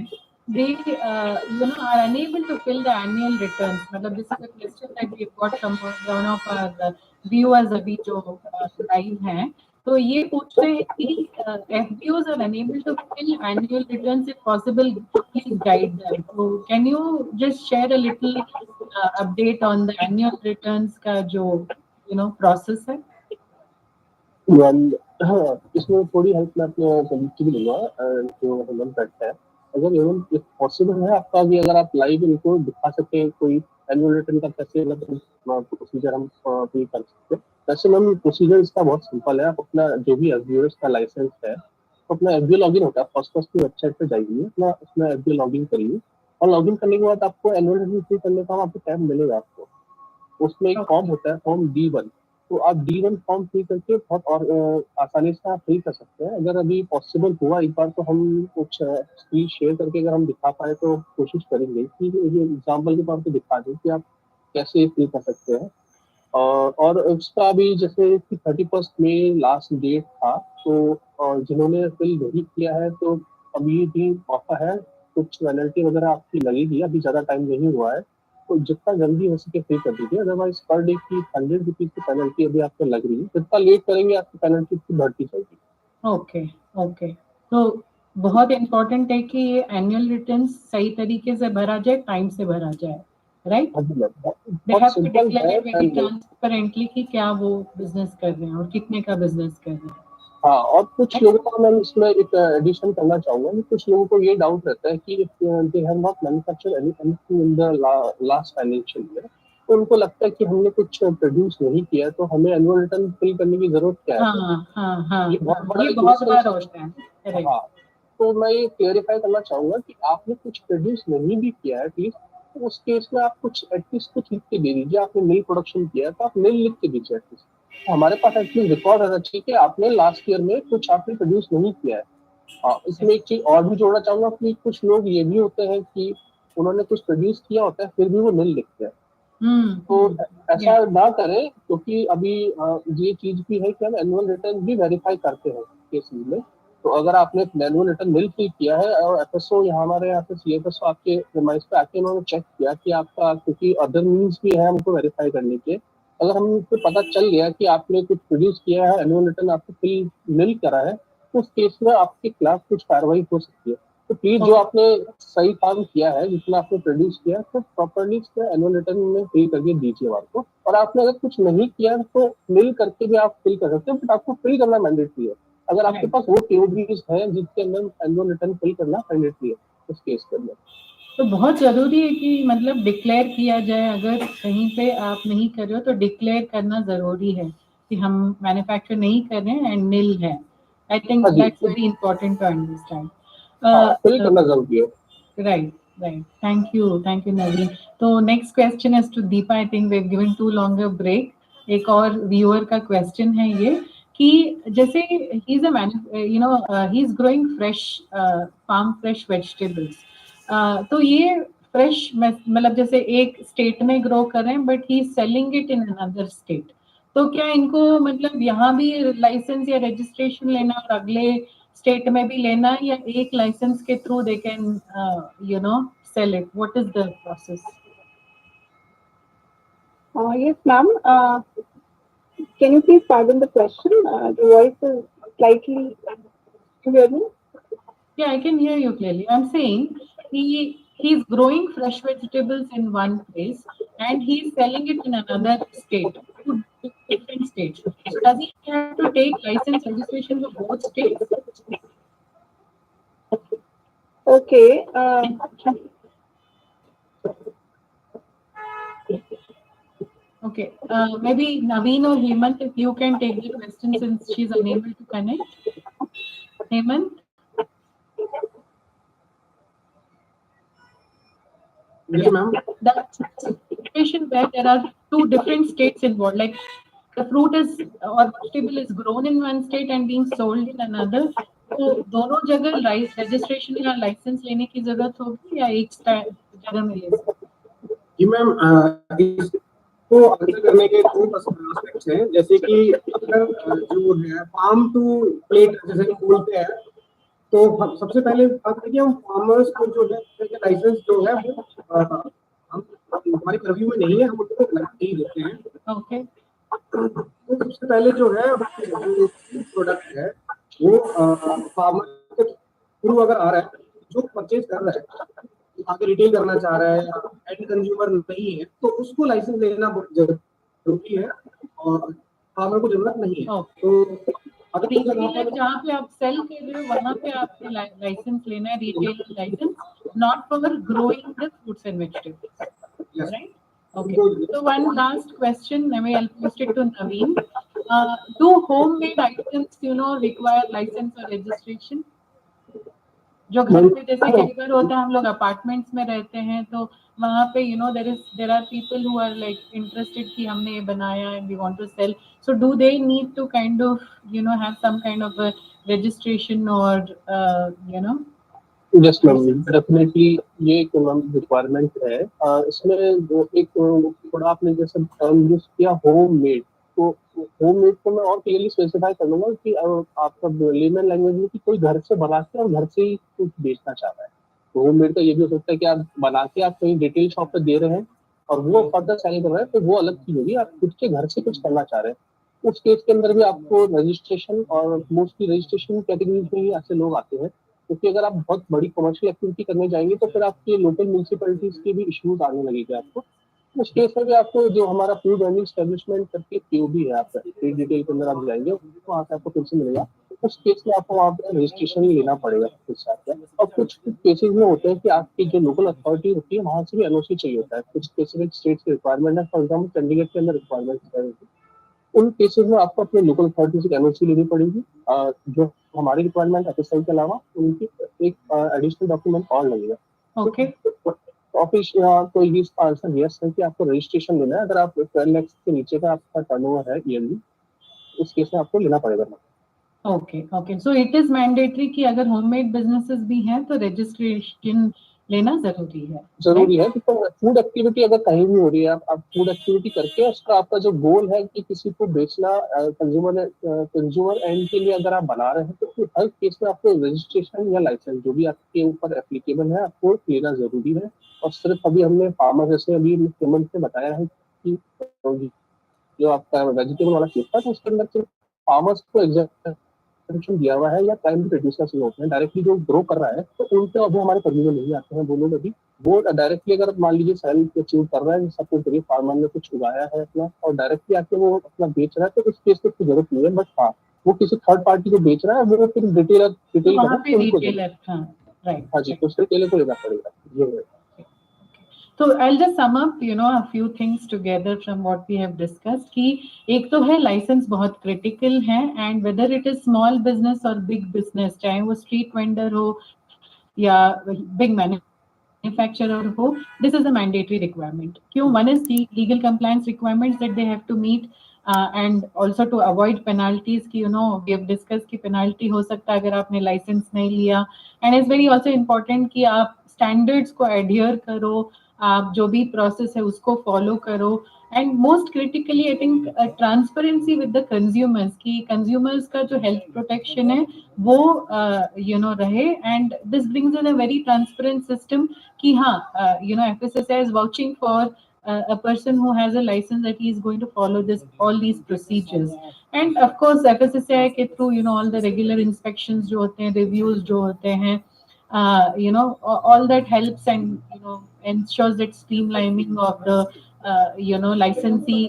Speaker 2: they are unable to fill the annual returns. मतलब this is a question that we've got from one of our viewers अभी जो live हैं, तो ये पूछ रहे हैं कि FDOs are unable to fill annual returns. If possible, please guide them. So can you just share a little update on the annual returns का जो process है?
Speaker 4: हाँ, इसमें थोड़ी हेल्प मैं अपने कलीग की भी लूंगा जो हेमंत बैठता है। अगर एवन इफ पॉसिबल है आपका भी, अगर आप लाइव इनको दिखा सके कोई एनुअल रिटर्न का कैसे मतलब प्रोसीजर हम अपनी कर सकते हैं। वैसे मैम प्रोसीजर इसका बहुत सिंपल है। आप अपना जो भी एफबीओएस का लाइसेंस है तो अपना एफबीओ लॉगिन होता है, फर्स्ट की वेबसाइट पे जाइए, अपना उसमें एफबीओ लॉगिन करिए और लॉगिन करने के बाद आपको एनुअल रिटर्न फिल करने का आपको टैब मिलेगा। आपको उसमें एक फॉर्म होता है, फॉर्म D1, तो आप D1 फॉर्म फिल करके बहुत और आसानी से आप फिल कर सकते हैं। अगर अभी पॉसिबल हुआ एक बार तो हम कुछ स्क्रीन शेयर करके अगर हम दिखा पाए तो कोशिश करेंगे कि एग्जाम्पल के तौर पे दिखा दें कि आप कैसे फिल कर सकते हैं। और उसका अभी जैसे कि 31 मई लास्ट डेट था, तो जिन्होंने फिल नहीं किया है तो अभी भी मौका है, कुछ पेनल्टी वगैरह आपकी लगेगी, अभी ज़्यादा टाइम नहीं हुआ है। तो जितना जल्दी हो सके पे कर दीजिए, अदरवाइज पर डे की 100 रुपीज की पेनल्टी अभी आपको लग रही है, जितना लेट करेंगे आपकी पेनल्टी की बढ़ती जाएगी।
Speaker 2: ओके ओके, तो बहुत इम्पोर्टेंट है कि ये एनुअल रिटर्न सही तरीके से भरा जाए, टाइम से भरा जाए, राइट?
Speaker 4: हाँ जी मैम,
Speaker 2: दे
Speaker 4: बहुत
Speaker 2: हैव टू
Speaker 4: सिंपल
Speaker 2: डिक्लेयर
Speaker 4: है
Speaker 2: वेरी ट्रांसपेरेंटली कि क्या वो बिजनेस कर रहे हैं और कितने का बिजनेस कर रहे हैं।
Speaker 4: हाँ, और कुछ लोगों का मैं इसमें एक एडिशन करना चाहूंगा कि कुछ लोगों को ये डाउट रहता है कि they have not manufactured anything in the last financial year, तो उनको लगता है कि हमने कुछ प्रोड्यूस नहीं किया तो हमें एनुअल रिटर्न फिल करने की जरूरत क्या है।
Speaker 2: हाँ हाँ हाँ,
Speaker 4: ये बहुत बड़ा
Speaker 2: ये
Speaker 4: एक
Speaker 2: बहुत बार
Speaker 4: मिसकंसेप्शन।
Speaker 2: होता है, करेक्ट।
Speaker 4: हाँ, तो मैं ये क्लेरिफाई करना चाहूंगा कि आपने कुछ प्रोड्यूस नहीं भी किया है एटलीस्ट, तो उस केस में आप कुछ एटलीस्ट कुछ लिख के दे दीजिए। आपने मिल प्रोडक्शन किया है तो आप मिल लिख के दीजिए एटलीस्ट, हमारे पास एटलीस्ट रिकॉर्ड रहना चाहिए कि आपने लास्ट ईयर में कुछ आपने प्रोड्यूस नहीं किया है। हाँ, इसमें एक चीज और भी जोड़ना चाहूंगा कि कुछ लोग ये भी होते हैं कि उन्होंने कुछ प्रोड्यूस किया होता है फिर भी वो मिल लिखते हैं, तो ऐसा ना करें, क्योंकि अभी ये चीज भी है कि हम एनुअल रिटर्न भी वेरीफाई करते हैं केसेस में। तो अगर आपने एनुअल रिटर्न मिल फिल किया है और एफएसओ यहाँ हमारे यहाँ पे सीएफएसओ आपके प्रेमाइस पे आके उन्होंने चेक किया कि आपका, क्योंकि अदर मीन्स भी है हमको वेरीफाई करने के, अगर हमको पता चल गया कि आपने कुछ प्रोड्यूस किया है, एनुअल रिटर्न आपको फिल मिल करा है, तो उस केस में आपके खिलाफ कुछ कार्रवाई हो सकती है। तो प्लीज जो आपने सही काम किया है, जितना आपने प्रोड्यूस किया तो प्रॉपर्ली एनुअल रिटर्न में फिल करके दीजिए आपको। और आपने अगर कुछ नहीं किया तो मिल करके भी आप फिल कर सकते हो, बट आपको फिल करना मैंडेटरी है। अगर आपके पास वो केओडीज है जिसके अंदर एनुअल रिटर्न फिल करना मैंडेटरी है उस केस के अंदर।
Speaker 2: तो बहुत जरूरी है कि मतलब डिक्लेयर किया जाए, अगर कहीं पे आप नहीं कर रहे हो तो डिक्लेयर करना जरूरी है कि हम मैन्युफैक्चर नहीं कर रहे हैं एंड नील है। I think that's very important to understand.
Speaker 4: Fill करना जरूरी है।
Speaker 2: Right, right. Thank you, Naveen. तो next question is to Deepa. I think we've given too long a break. एक और व्यूअर का क्वेश्चन है ये कि जैसे he is a man, he is growing fresh farm fresh vegetables. तो ये फ्रेश मतलब जैसे एक स्टेट में ग्रो कर रहे हैं but he is selling it in another state, तो क्या इनको मतलब यहाँ भी लाइसेंस या रजिस्ट्रेशन लेना और अगले स्टेट में भी लेना, या एक लाइसेंस के through they can sell it? What is the process?
Speaker 1: Yes, ma'am. Can you please pardon the question? The voice is slightly. Can you hear me?
Speaker 2: Yeah, I can hear you clearly. I'm saying he's growing fresh vegetables in one place and he's selling it in another state, two different states. Does he have to take license registration for both states?
Speaker 1: Okay.
Speaker 2: Okay. Maybe Naveen or Hemant, if you can take the question since she's unable to connect. Hemant?
Speaker 3: Yes, ma'am.
Speaker 2: That situation where there are two different states involved, like the fruit is or vegetable is grown in one state and being sold in another, तो दोनों जगह रजिस्ट्रेशन या लाइसेंस लेने की जरूरत होगी या एक जगह में ले सकते?
Speaker 3: जी मैम, इसको आंसर करने के दो एस्पेक्ट्स हैं। जैसे कि अगर जो है फार्म टू प्लेट जैसे हम बोलते हैं, तो सबसे पहले बात है कि हम फार्मर्स को जो है लाइसेंस जो है वो हम हमारे रिव्यू में नहीं है, हम उनको नहीं देते हैं।
Speaker 2: ओके।
Speaker 3: तो सबसे पहले जो है जो प्रोडक्ट है वो फार्मर के थ्रू अगर आ रहा है, जो परचेज कर रहा है, आगे रिटेल करना चाह रहा है या एंड कंज्यूमर नहीं है, तो उसको लाइसेंस लेना बहुत जरूरी है और फार्मर को जरूरत नहीं है। तो अगर
Speaker 2: जहाँ पे आप सेल कर रहे हो वहाँ पे आपको लाइसेंस लेना है, retail licence, not for growing the fruits and vegetables, right? Okay. So one last question, maybe I'll post it to Naveen. Do homemade items, require license or registration? जो घर पे जैसे कई बार होता है, हम लोग अपार्टमेंट्स में रहते हैं तो वहाँ पे there are people who are like interested कि हमने ये बनाया and we want to sell. So do they need to kind of have some kind of a registration or
Speaker 4: yes ma'am, definitely ये एक मैम रिक्वायरमेंट है। इसमें एक थोड़ा आपने जैसे टर्म यूज किया होम मेड, तो होम मेड को मैं और क्लियरली स्पेसिफाई कर दूंगा कि आपका लेमन लैंग्वेज में कि कोई घर से बना के और घर से ही कुछ बेचना चाह रहा है। तो होम मेड का ये भी हो सकता है कि आप बना के आप कहीं रिटेल शॉप पे दे रहे हैं और वो फर्दर सेल कर रहे हैं, तो वो अलग चीज होगी। आप खुद के घर से कुछ करना चाह रहे हैं, उस केस के अंदर भी आपको रजिस्ट्रेशन, और मोस्टली रजिस्ट्रेशन कैटेगरीज में ही ऐसे लोग आते हैं, क्योंकि अगर आप बहुत बड़ी कमर्शियल एक्टिविटी करने जाएंगे तो फिर आपके लोकल म्यूनसिपैलिटीज के भी इश्यूज आने लगेंगे आपको। उस केस में भी आपको जो हमारा फूड वेंडिंग एस्टेब्लिशमेंट करके पीओबी है, आपका ट्रेड डिटेल के अंदर आप जाएंगे, वहाँ से आपको फिर से मिलेगा। उस केस में आपको वहाँ पे रजिस्ट्रेशन ही लेना पड़ेगा कुछ साथ में। और कुछ केसेस में होते हैं कि आपकी जो लोकल अथॉरिटी होती है वहाँ से भी एनओसी चाहिए होता है। कुछ स्पेसिफिक स्टेट्स की रिक्वायरमेंट है, फॉर एग्जाम्पल चंडीगढ़ के अंदर रिक्वायरमेंट है, उन केसेस में आपको अपने लोकल अथॉरिटी से एनओसी लेनी पड़ेगी। जो हमारी रिक्वायरमेंट एफएसआई के अलावा उनकी एक एडिशनल डॉक्यूमेंट और लगेगा।
Speaker 2: ओके,
Speaker 4: ऑफिस तो ये इसका आंसर यस है कि आपको रजिस्ट्रेशन लेना है। अगर आप 12 लाख के नीचे का आपका टर्नओवर है ईयरली, उस केस में आपको लेना पड़ेगा।
Speaker 2: Okay, so it is mandatory कि अगर होममेड बिजनेसेस भी हैं तो रजिस्ट्रेशन लेना जरूरी है।
Speaker 4: जरूरी है, क्योंकि फूड एक्टिविटी अगर कहीं भी हो रही है, आप फूड एक्टिविटी करके उसका आपका जो गोल है कि किसी को बेचना, कंज्यूमर एंड के लिए अगर आप बना रहे हैं, तो फिर हर केस में आपको रजिस्ट्रेशन या लाइसेंस जो भी आपके ऊपर एप्लीकेबल है आपको लेना जरूरी है। और सिर्फ अभी हमने फार्मर, जैसे अभी हेमंत ने बताया है कि जो आपका वेजिटेबल वाला केस था, तो उसके अंदर सिर्फ फार्मर्स को एग्जेम्पशन दिया हुआ है, या प्राइमरी प्रोड्यूसर्स होते हैं डायरेक्टली जो ग्रो कर रहा है, तो उनके अभी हमारे पर्मी में नहीं आते हैं वो लोग अभी। वो डायरेक्टली अगर मान लीजिए सेल अचीव कर रहा है, सपोज करिए फार्मर ने कुछ उगाया है अपना और डायरेक्टली आके वो अपना बेच रहा है, तो उस केस में उसकी जरूरत नहीं है। बट हाँ, वो किसी थर्ड पार्टी को बेच रहा है, वो फिर रिटेल
Speaker 2: वहाँ पे रिटेलर, राइट,
Speaker 4: हाँ जी, तो उस रिटेलर को लेना पड़ेगा।
Speaker 2: So I'll just sum up, a few things together from what we have discussed. कि एक तो है लाइसेंस बहुत क्रिटिकल है, and whether it is small business और बिग बिजनेस, चाहे वो स्ट्रीट वेंडर हो या बिग manufacturer हो, this is a mandatory requirement. क्यों? One is the legal compliance requirements that they have to meet, and also to avoid penalties कि we have discussed कि penalty हो सकता है अगर आपने लाइसेंस नहीं लिया, and it's very also important कि आप standards को adhere करो, आप जो भी प्रोसेस है उसको फॉलो करो, and most critically I think transparency with the consumers, कि कंज्यूमर्स का जो हेल्थ प्रोटेक्शन है वो रहे, and this brings in a very transparent system कि हाँ, FSSAI is vouching for a person who has a license that he is going to follow all these procedures. And of course FSSAI के through all the regular inspections जो होते हैं, reviews जो होते हैं, all that helps and ensures that streamlining of the licensee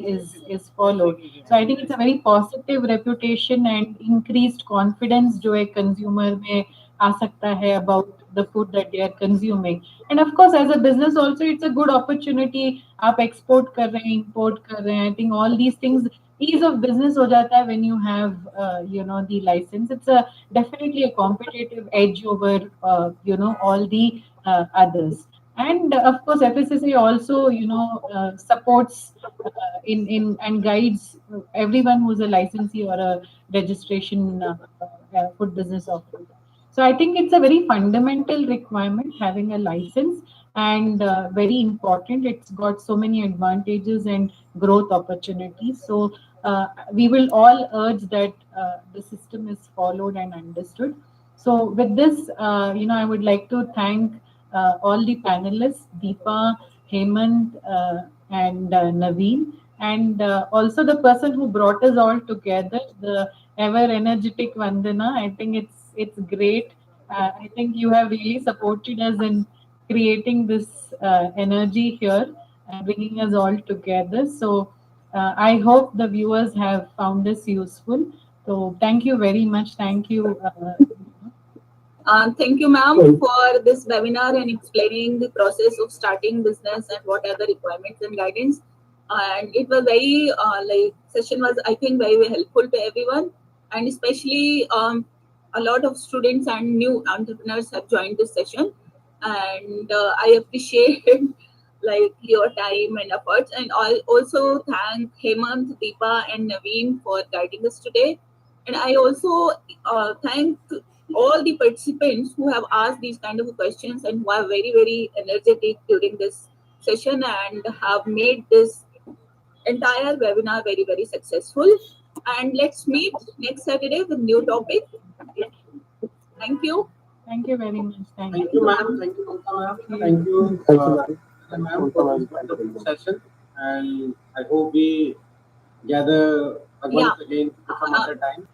Speaker 2: is followed. So I think it's a very positive reputation and increased confidence जो एक consumer में आ सकता है about the food that they are consuming. And of course as a business also it's a good opportunity. आप export कर रहे हैं, import कर रहे हैं, I think all these things, ease of business हो जाता है when you have the license. It's definitely a competitive edge over all the others. And of course FSSAI also supports in and guides everyone who's a licensee or a registration food business operator. So I think it's a very fundamental requirement, having a license, and very important. It's got so many advantages and growth opportunities. So we will all urge that the system is followed and understood. So with this, I would like to thank all the panelists, Deepa, Hemant, and Naveen, and also the person who brought us all together, the ever energetic Vandana. I think it's great. I think you have really supported us in creating this energy here and bringing us all together. So I hope the viewers have found this useful. So thank you very much. Thank you.
Speaker 5: Thank you, ma'am, for this webinar and explaining the process of starting business and what are the requirements and guidance. And it was very, session was, I think, very, very helpful to everyone. And especially a lot of students and new entrepreneurs have joined this session. And I appreciate your time and efforts. And I also thank Hemant, Deepa, and Naveen for guiding us today. And I also thank all the participants who have asked these kind of questions and who are very, very energetic during this session and have made this entire webinar very, very successful. And let's meet next Saturday with new topic. Thank you.
Speaker 2: Thank you very much.
Speaker 3: Thank you, ma'am. Thank you, ma'am. Thank you. ma'am, for this wonderful session, and I hope we gather once again some other time.